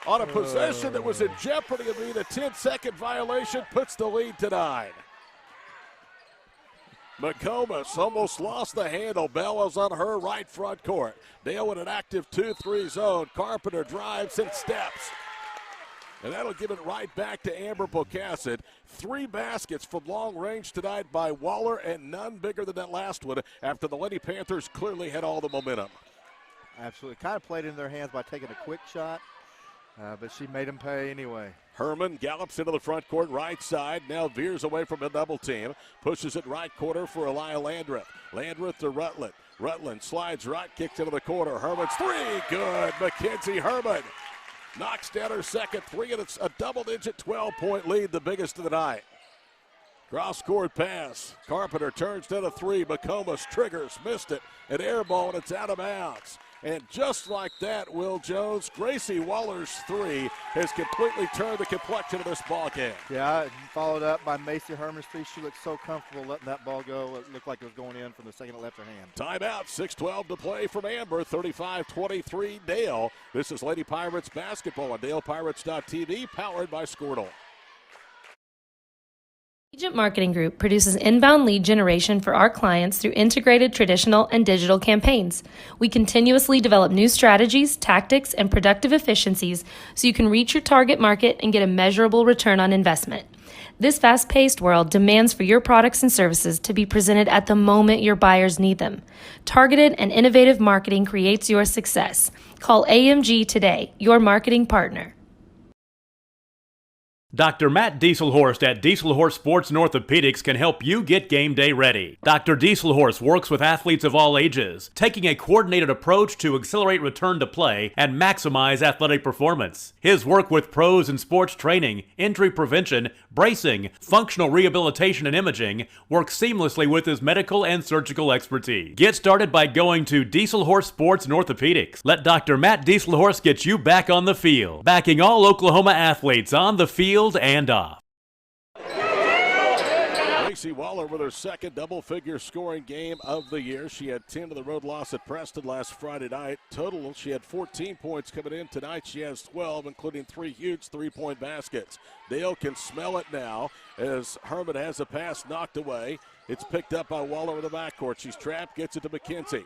on a possession that was in jeopardy of being a 10-second violation puts the lead to 9. McComas almost lost the handle. Bell was on her right front court. Dale in an active 2-3 zone. Carpenter drives and steps. And that'll give it right back to Amber Pocasset. 3 baskets from long range tonight by Waller, and none bigger than that last one after the Lady Panthers clearly had all the momentum. Absolutely. Kind of played in their hands by taking a quick shot, but she made them pay anyway. Herman gallops into the front court, right side, now veers away from a double team, pushes it right corner for Elia Landreth. Landreth to Rutland. Rutland slides right, kicks into the corner. Herman's three, good. Mackenzie Herman knocks down her second three, and it's a double-digit 12-point lead, the biggest of the night. Cross-court pass. Carpenter turns to the three. McComas triggers, missed it. An air ball, and it's out of bounds. And just like that, Will Jones, Gracie Waller's three has completely turned the complexion of this ball game. Yeah, and followed up by Macy Herman's three. She looked so comfortable letting that ball go. It looked like it was going in from the second it left her hand. Timeout, 6:12 to play from Amber, 35-23 Dale. This is Lady Pirates basketball on DalePirates.tv, powered by Squirtle. Agent Marketing Group produces inbound lead generation for our clients through integrated traditional and digital campaigns. We continuously develop new strategies, tactics, and productive efficiencies so you can reach your target market and get a measurable return on investment. This fast-paced world demands for your products and services to be presented at the moment your buyers need them. Targeted and innovative marketing creates your success. Call AMG today, your marketing partner. Dr. Matt Dieselhorst at Dieselhorst Sports and Orthopedics can help you get game day ready. Dr. Dieselhorst works with athletes of all ages, taking a coordinated approach to accelerate return to play and maximize athletic performance. His work with pros in sports training, injury prevention, bracing, functional rehabilitation, and imaging works seamlessly with his medical and surgical expertise. Get started by going to Dieselhorst Sports and Orthopedics. Let Dr. Matt Dieselhorst get you back on the field, backing all Oklahoma athletes on the field and off. Gracie Waller with her second double-figure scoring game of the year. She had 10 to the road loss at Preston last Friday night. Total, she had 14 points coming in. Tonight she has 12, including 3 huge three-point baskets. Dale can smell it now as Herman has a pass knocked away. It's picked up by Waller in the backcourt. She's trapped, gets it to McKenzie.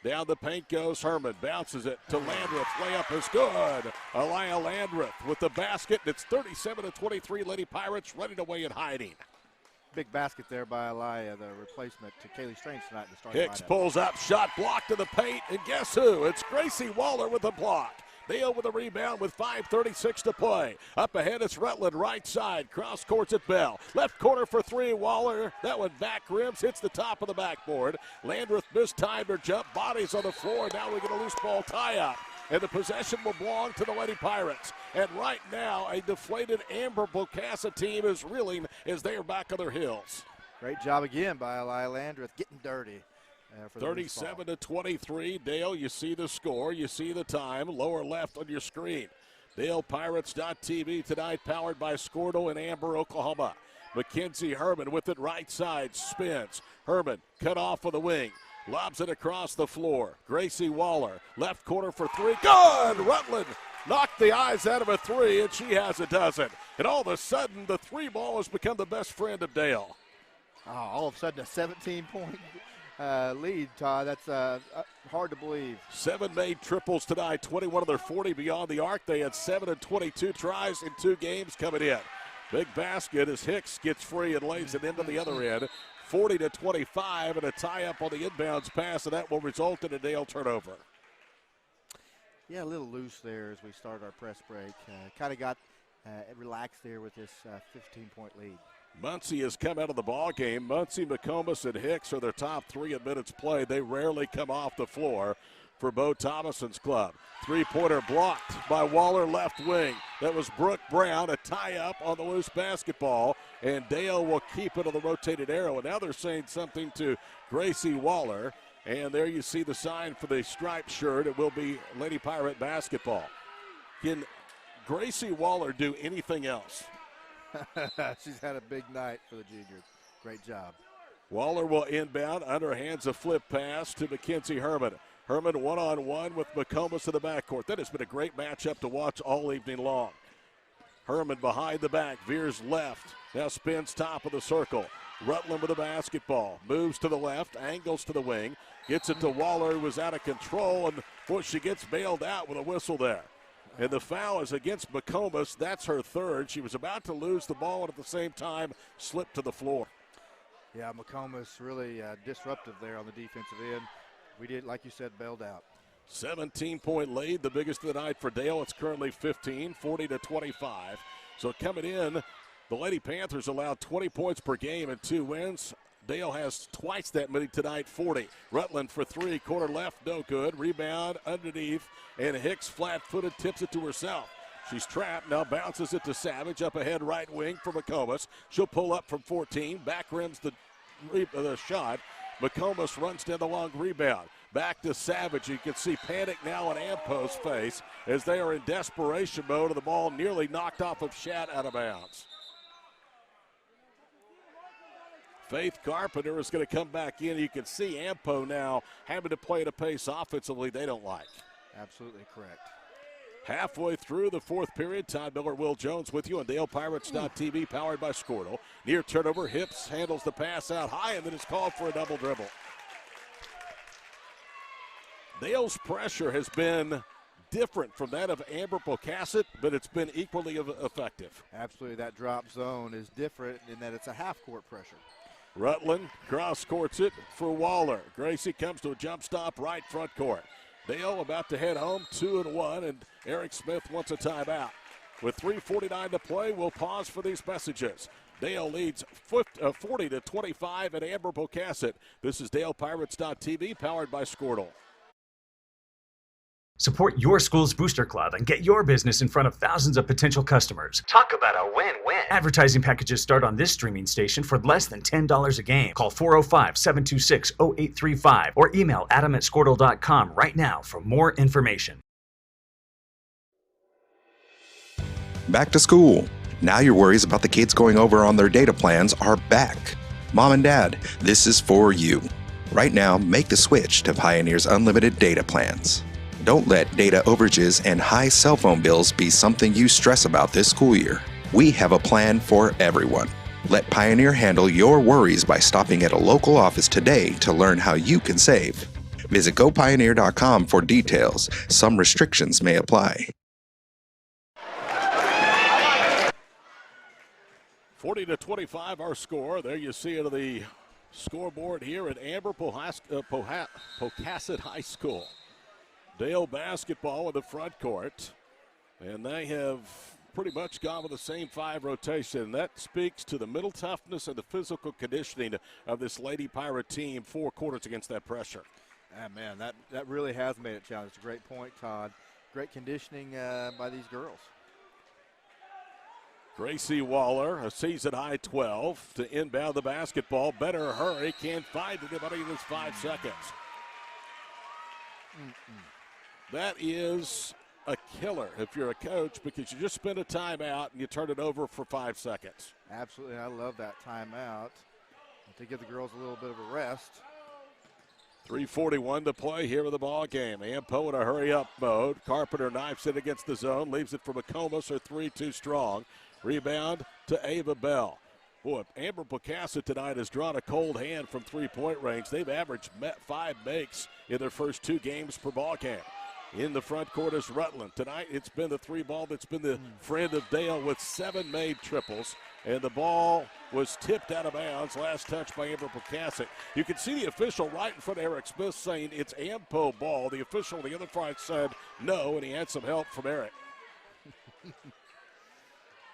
Down the paint goes Herman, bounces it to Landreth. Layup is good. Elia Landreth with the basket. It's 37-23. Lady Pirates running away and hiding. Big basket there by Elia, the replacement to Kaylee Strange tonight in the starting Hicks lineup. pulls up, shot blocked to the paint, and guess who? It's Gracie Waller with the block. Dale with a rebound with 5:36 to play. Up ahead, it's Rutland, right side. Cross courts at Bell. Left corner for three, Waller. That one back rims, hits the top of the backboard. Landreth mistimed her jump, bodies on the floor. Now we get a loose ball tie-up. And the possession will belong to the Lady Pirates. And right now, a deflated Amber Pocasset team is reeling as they are back on their heels. Great job again by Elia Landreth, getting dirty. 37-23. Dale, you see the score, you see the time, lower left on your screen. DalePirates.tv tonight, powered by Squirtle in Amber, Oklahoma. Mackenzie Herman with it right side, spins. Herman cut off for the wing, lobs it across the floor. Gracie Waller, left corner for three. Good! Rutland knocked the eyes out of a three, and she has a dozen. And all of a sudden, the three ball has become the best friend of Dale. Oh, all of a sudden, a 17-point lead, Todd. That's hard to believe. 7 made triples tonight, 21 of their 40 beyond the arc. They had 7 and 22 tries in 2 games coming in. Big basket as Hicks gets free and lays it into the other end. 40-25, and a tie-up on the inbounds pass, and that will result in a Dale turnover. Yeah, a little loose there as we start our press break. Kind of got relaxed there with this 15-point lead. Muncie has come out of the ball game. Muncie, McComas, and Hicks are their top 3 in minutes played. They rarely come off the floor. for Bo Thomason's club. Three-pointer blocked by Waller, left wing. That was Brooke Brown, a tie-up on the loose basketball, and Dale will keep it on the rotated arrow. And now they're saying something to Gracie Waller, and there you see the sign for the striped shirt. It will be Lady Pirate basketball. Can Gracie Waller do anything else? She's had a big night for the juniors. Great job. Waller will inbound, underhands a flip pass to Mackenzie Herman. Herman one-on-one with McComas in the backcourt. That has been a great matchup to watch all evening long. Herman behind the back, veers left, now spins top of the circle. Rutland with the basketball, moves to the left, angles to the wing, gets it to Waller, who was out of control, and boy, she gets bailed out with a whistle there. And the foul is against McComas. That's her third. She was about to lose the ball and at the same time slipped to the floor. Yeah, McComas really disruptive there on the defensive end. We did, like you said, bailed out. 17-point lead, the biggest of the night for Dale. It's currently 15, 40-25. So coming in, the Lady Panthers allowed 20 points per game and 2 wins. Dale has twice that many tonight, 40. Rutland for 3, corner left, no good. Rebound underneath, and Hicks flat-footed tips it to herself. She's trapped, now bounces it to Savage, up ahead right wing for McComas. She'll pull up from 14, back rims the shot. McComas runs down the long rebound. Back to Savage. You can see panic now on Ampo's face as they are in desperation mode, and the ball nearly knocked off of Shat out of bounds. Faith Carpenter is going to come back in. You can see Ampo now having to play at a pace offensively they don't like. Absolutely correct. Halfway through the fourth period, Todd Miller, Will Jones with you on DalePirates.tv, powered by Squirtle. Near turnover, Hips handles the pass out high, and then it's called for a double dribble. Dale's pressure has been different from that of Amber Pocasset, but it's been equally effective. Absolutely, that drop zone is different in that it's a half-court pressure. Rutland cross-courts it for Waller. Gracie comes to a jump stop right front court. Dale about to head home, 2-1, and Eric Smith wants a timeout. With 3:49 to play, we'll pause for these messages. Dale leads 40-25 at Amber Pocasset. This is DalePirates.tv, powered by Squirtle. Support your school's booster club and get your business in front of thousands of potential customers. Talk about a win-win. Advertising packages start on this streaming station for less than $10 a game. Call 405-726-0835 or email adam@squirtle.com right now for more information. Back to school. Now your worries about the kids going over on their data plans are back. Mom and Dad, this is for you. Right now, make the switch to Pioneer's unlimited data plans. Don't let data overages and high cell phone bills be something you stress about this school year. We have a plan for everyone. Let Pioneer handle your worries by stopping at a local office today to learn how you can save. Visit gopioneer.com for details. Some restrictions may apply. 40-25 our score. There you see it on the scoreboard here at Amber Pocasset High School. Dale basketball in the front court, and they have pretty much gone with the same 5 rotation. That speaks to the mental toughness and the physical conditioning of this Lady Pirate team, 4 quarters against that pressure. Man, that really has made it challenging. It's a great point, Todd. Great conditioning by these girls. Gracie Waller, a season-high 12, to inbound the basketball. Better hurry, can't find anybody in this 5 seconds. That is a killer if you're a coach, because you just spend a timeout and you turn it over for 5 seconds. Absolutely, I love that timeout to give the girls a little bit of a rest. 3:41 to play here in the ball game. Ampo in a hurry-up mode. Carpenter knifes it against the zone, leaves it for McComas. Her 3 too strong. Rebound to Ava Bell. Boy, Amber Pocasset tonight has drawn a cold hand from three-point range. They've averaged 5 makes in their first 2 games per ball game. In the front court is Rutland. Tonight it's been the 3 ball that's been the friend of Dale with 7 made triples. And the ball was tipped out of bounds. Last touch by Amber Pocasset. You can see the official right in front of Eric Smith saying it's Ampo ball. The official on the other side said no, and he had some help from Eric.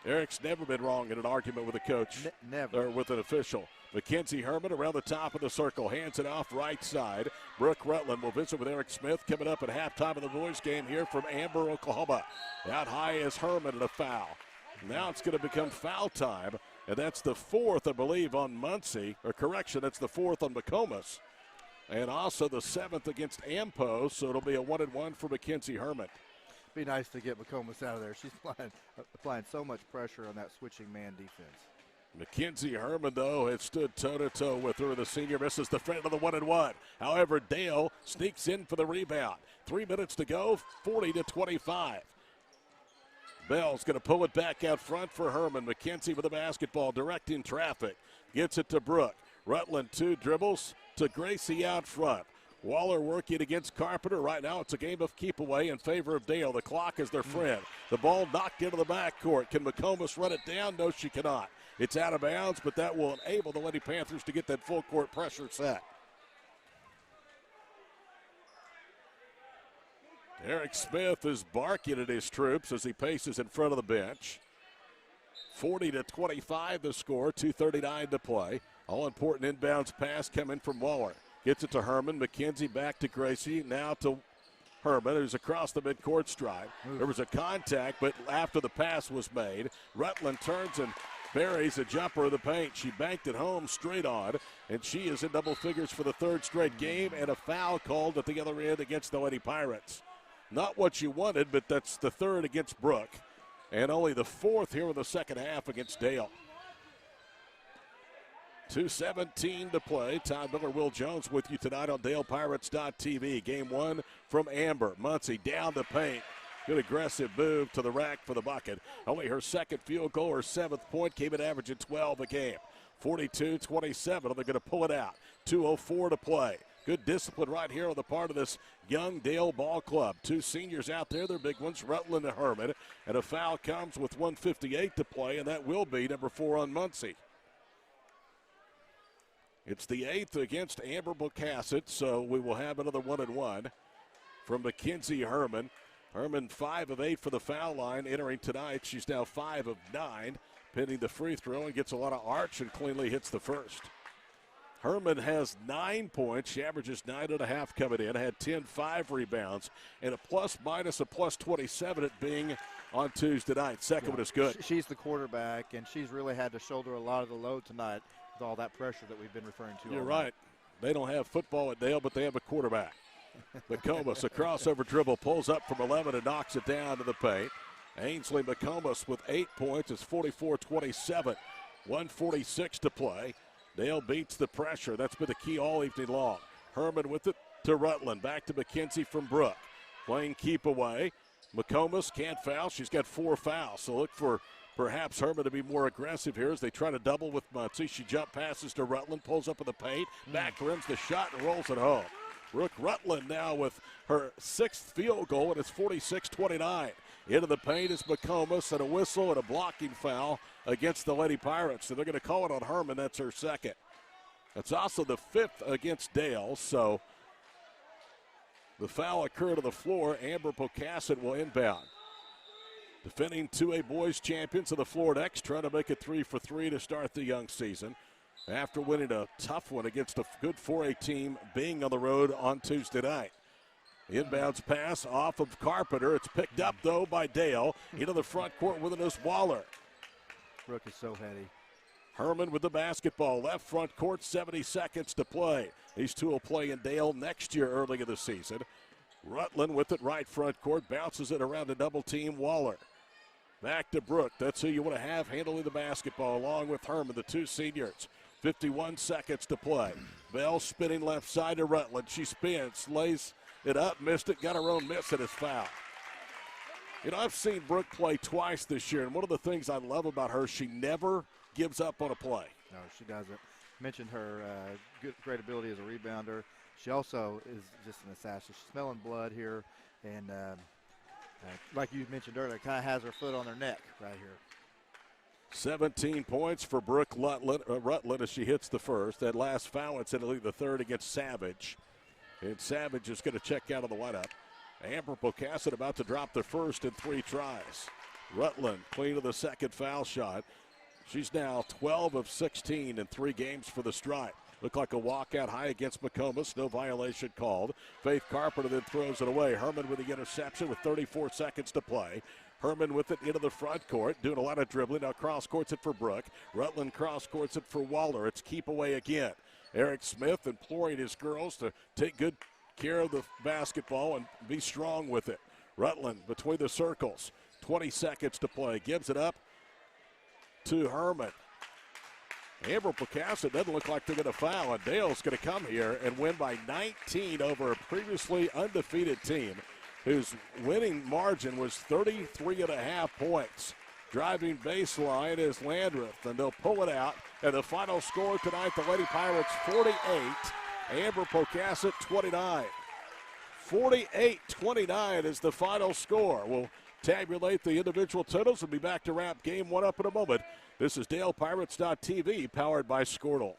Eric's never been wrong in an argument with a coach. Never. Or with an official. Mackenzie Herman around the top of the circle. Hands it off right side. Brooke Rutland will visit with Eric Smith coming up at halftime of the boys game here from Amber, Oklahoma. Out high is Herman and a foul. Now it's going to become foul time, and that's the fourth, I believe, on Muncie. Or correction, that's the fourth on McComas. And also the seventh against Ampo, so it'll be a 1-1 for Mackenzie Herman. Be nice to get McComas out of there. She's applying so much pressure on that switching man defense. Mackenzie Herman, though, has stood toe-to-toe with her. The senior misses the front of the 1-1. However, Dale sneaks in for the rebound. 3 minutes to go, 40-25. Bell's going to pull it back out front for Herman. Mackenzie with the basketball, directing traffic. Gets it to Brooke. Rutland 2 dribbles to Gracie out front. Waller working against Carpenter. Right now it's a game of keep away in favor of Dale. The clock is their friend. The ball knocked into the backcourt. Can McComas run it down? No, she cannot. It's out of bounds, but that will enable the Lady Panthers to get that full court pressure set. Eric Smith is barking at his troops as he paces in front of the bench. 40-25 the score, 2:39 to play. All-important inbounds pass coming from Waller. Gets it to Herman. McKenzie back to Gracie. Now to Herman, who's across the midcourt stripe. There was a contact, but after the pass was made, Rutland turns and buries a jumper in the paint. She banked it home straight on, and she is in double figures for the third straight game, and a foul called at the other end against the Lady Pirates. Not what you wanted, but that's the third against Brooke, and only the fourth here in the second half against Dale. 2:17 to play. Todd Miller, Will Jones with you tonight on DalePirates.tv. Game one from Amber. Muncie down the paint. Good aggressive move to the rack for the bucket. Only her second field goal, her seventh point, came at averaging 12 a game. 42-27, they're going to pull it out. 2:04 to play. Good discipline right here on the part of this young Dale ball club. Two seniors out there, they're big ones, Rutland and Herman. And a foul comes with 1:58 to play, and that will be number 4 on Muncie. It's the 8th against Amber Pocasset, so we will have another 1-1 from Mackenzie Herman. Herman 5 of 8 for the foul line entering tonight. She's now 5 of 9, pinning the free throw and gets a lot of arch and cleanly hits the first. Herman has 9 points. She averages 9.5 coming in, had 10-5 rebounds, and a plus-minus of plus 27 at being on Tuesday night. Second one is good. She's the quarterback, and she's really had to shoulder a lot of the load tonight with all that pressure that we've been referring to. You're right. They don't have football at Dale, but they have a quarterback. McComas, a crossover dribble, pulls up from 11 and knocks it down to the paint. Ainsley McComas with 8 points. It's 44-27. 1:46 to play. Dale beats the pressure. That's been the key all evening long. Herman with it to Rutland. Back to McKenzie from Brooke. Playing keep away. McComas can't foul. She's got 4 fouls. So look for perhaps Herman to be more aggressive here as they try to double with Muncie. She jump passes to Rutland, pulls up in the paint, back rims the shot and rolls it home. Brooke Rutland now with her 6th field goal, and it's 46-29. Into the paint is McComas, and a whistle and a blocking foul against the Lady Pirates. So they're going to call it on Herman. That's her second. That's also the 5th against Dale, so the foul occurred on the floor. Amber Pocasset will inbound. Defending 2A boys champions of the Florida X, trying to make it 3 for 3 to start the young season after winning a tough one against a good 4A team being on the road on Tuesday night. The inbounds pass off of Carpenter. It's picked up, though, by Dale. Into the front court with it is Waller. Brooke is so heady. Herman with the basketball. Left front court, 70 seconds to play. These two will play in Dale next year early in the season. Rutland with it right front court. Bounces it around a double team Waller. Back to Brooke. That's who you want to have handling the basketball along with Herman, the two seniors. 51 seconds to play. Bell spinning left side to Rutland. She spins, lays it up, missed it, got her own miss at his foul. You know, I've seen Brooke play twice this year, and one of the things I love about her, she never gives up on a play. No, she doesn't. Mentioned her great ability as a rebounder. She also is just an assassin. She's smelling blood here, and like you mentioned earlier, kind of has her foot on her neck right here. 17 points for Brooke Rutland as she hits the first. That last foul, incidentally, the third against Savage. And Savage is going to check out of the lineup. Amber Pocasset about to drop the first in 3 tries. Rutland clean of the second foul shot. She's now 12 of 16 in 3 games for the Stripe. Looked like a walkout high against McComas. No violation called. Faith Carpenter then throws it away. Herman with the interception with 34 seconds to play. Herman with it into the front court, doing a lot of dribbling. Now cross courts it for Brooke. Rutland cross courts it for Waller. It's keep away again. Eric Smith imploring his girls to take good care of the basketball and be strong with it. Rutland between the circles. 20 seconds to play. Gives it up to Herman. Amber Pocasset doesn't look like they're going to foul, and Dale's going to come here and win by 19 over a previously undefeated team whose winning margin was 33.5 points. Driving baseline is Landreth, and they'll pull it out. And the final score tonight, the Lady Pirates 48, Amber Pocasset 29. 48-29 is the final score. We'll tabulate the individual totals and be back to wrap game 1 up in a moment. This is DalePirates.tv, powered by Squirtle.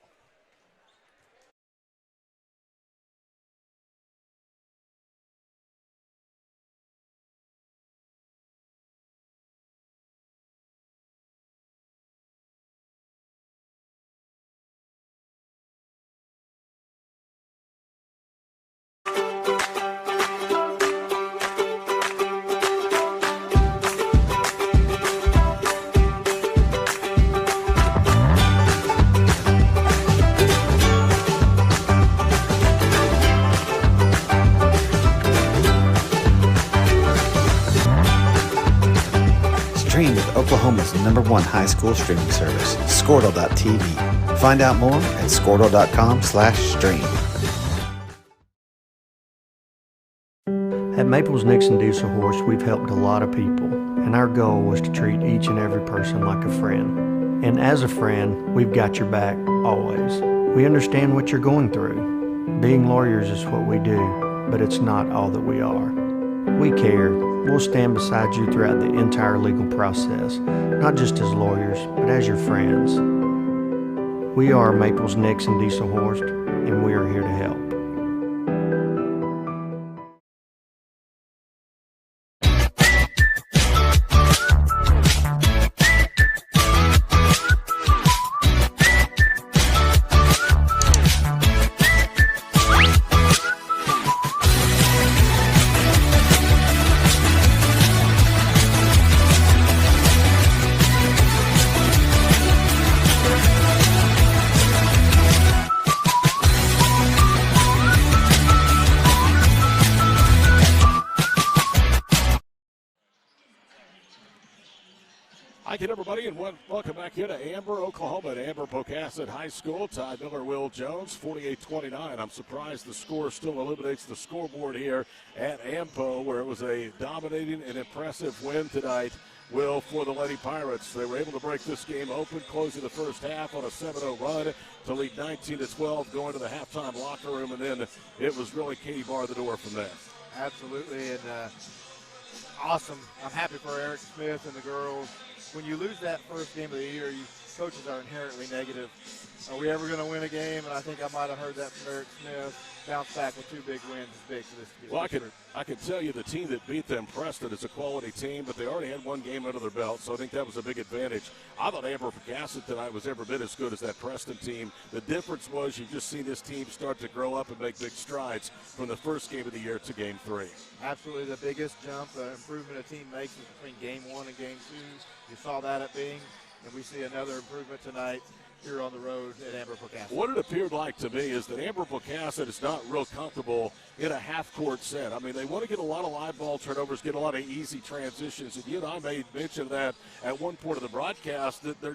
Stream with Oklahoma's #1 high school streaming service, Squirtle.tv. Find out more at Squirtle.com/stream. At Maples Nixon Diesel Horse, we've helped a lot of people, and our goal was to treat each and every person like a friend. And as a friend, we've got your back always. We understand what you're going through. Being lawyers is what we do, but it's not all that we are. We care. We'll stand beside you throughout the entire legal process, not just as lawyers, but as your friends. We are Maples Nixon Diesel Horse, and we are here to help. Hi again, everybody, and welcome back here to Amber, Oklahoma, at Amber Pocasset High School. Ty Miller, Will Jones, 48-29. I'm surprised the score still eliminates the scoreboard here at AMPO, where it was a dominating and impressive win tonight, Will, for the Lady Pirates. They were able to break this game open, closing the first half on a 7-0 run to lead 19-12, going to the halftime locker room, and then it was really Katie barred the door from there. Absolutely, and awesome. I'm happy for Eric Smith and the girls. When you lose that first game of the year, coaches are inherently negative. Are we ever going to win a game? And I think I might have heard that from Eric Smith. Bounce back with 2 big wins is big for this team. Well, I can tell you the team that beat them, Preston, is a quality team, but they already had 1 game under their belt, so I think that was a big advantage. I thought Amber Pocasset tonight was every bit as good as that Preston team. The difference was you just see this team start to grow up and make big strides from the first game of the year to game 3. Absolutely, the biggest jump, improvement a team makes is between game 1 and game 2. You saw that at Bing, and we see another improvement tonight here on the road at Amber Pocasset. What it appeared like to me is that Amber Pocasset is not real comfortable in a half-court set. I mean, they want to get a lot of live ball turnovers, get a lot of easy transitions, and you and I made mention of that at one point of the broadcast, that there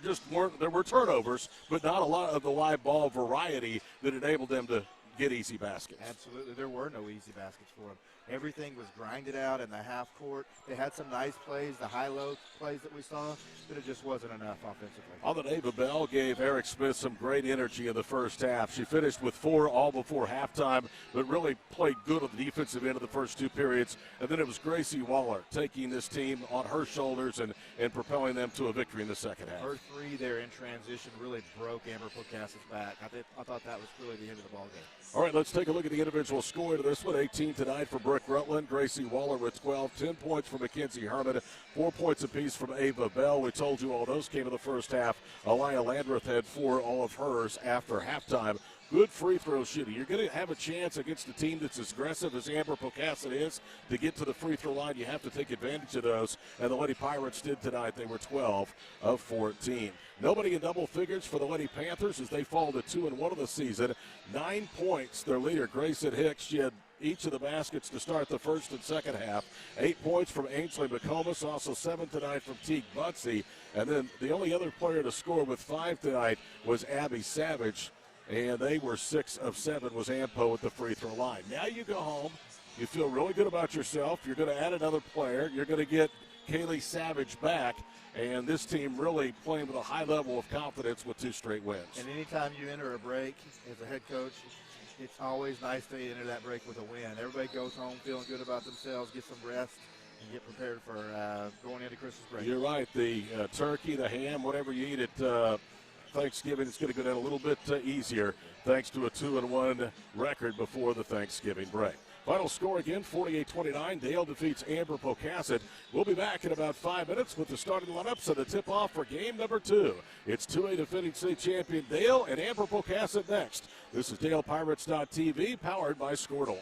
were turnovers, but not a lot of the live ball variety that enabled them to get easy baskets. Absolutely. There were no easy baskets for them. Everything was grinded out in the half court. They had some nice plays, the high-low plays that we saw, but it just wasn't enough offensively. On the Ava Bell gave Eric Smith some great energy in the first half. She finished with 4 all before halftime, but really played good on the defensive end of the first 2 periods. And then it was Gracie Waller taking this team on her shoulders and propelling them to a victory in the second half. Her 3 there in transition really broke Amber Pocasset's back. I thought that was really the end of the ball game. All right, let's take a look at the individual score to this one. 18 tonight for Brooke historic Rutland. Gracie Waller with 12, 10 points for Mackenzie Herman, 4 points apiece from Ava Bell. We told you all those came in the first half. Aliyah Landreth had 4, all of hers after halftime. Good free throw shooting. You're going to have a chance against a team that's as aggressive as Amber Pocasset is to get to the free throw line. You have to take advantage of those, and the Lady Pirates did tonight. They were 12 of 14. Nobody in double figures for the Lady Panthers as they fall to 2-1 of the season. 9 points. Their leader, Grayson Hicks, she had each of the baskets to start the first and second half. 8 points from Ainsley McComas, also 7 tonight from Teague Butsy. And then the only other player to score with 5 tonight was Abby Savage. And they were 6 of 7 was Ampo at the free throw line. Now you go home. You feel really good about yourself. You're going to add another player. You're going to get Kaylee Savage back. And this team really playing with a high level of confidence with 2 straight wins. And anytime you enter a break as a head coach, it's always nice to enter that break with a win. Everybody goes home feeling good about themselves, get some rest, and get prepared for going into Christmas break. You're right. The turkey, the ham, whatever you eat at Thanksgiving, it's going to go down a little bit easier thanks to a 2-1 record before the Thanksgiving break. Final score again, 48-29. Dale defeats Amber Pocasset. We'll be back in about 5 minutes with the starting lineups and the tip-off for game number 2. It's 2A defending state champion Dale and Amber Pocasset next. This is DalePirates.tv, powered by Squirtle.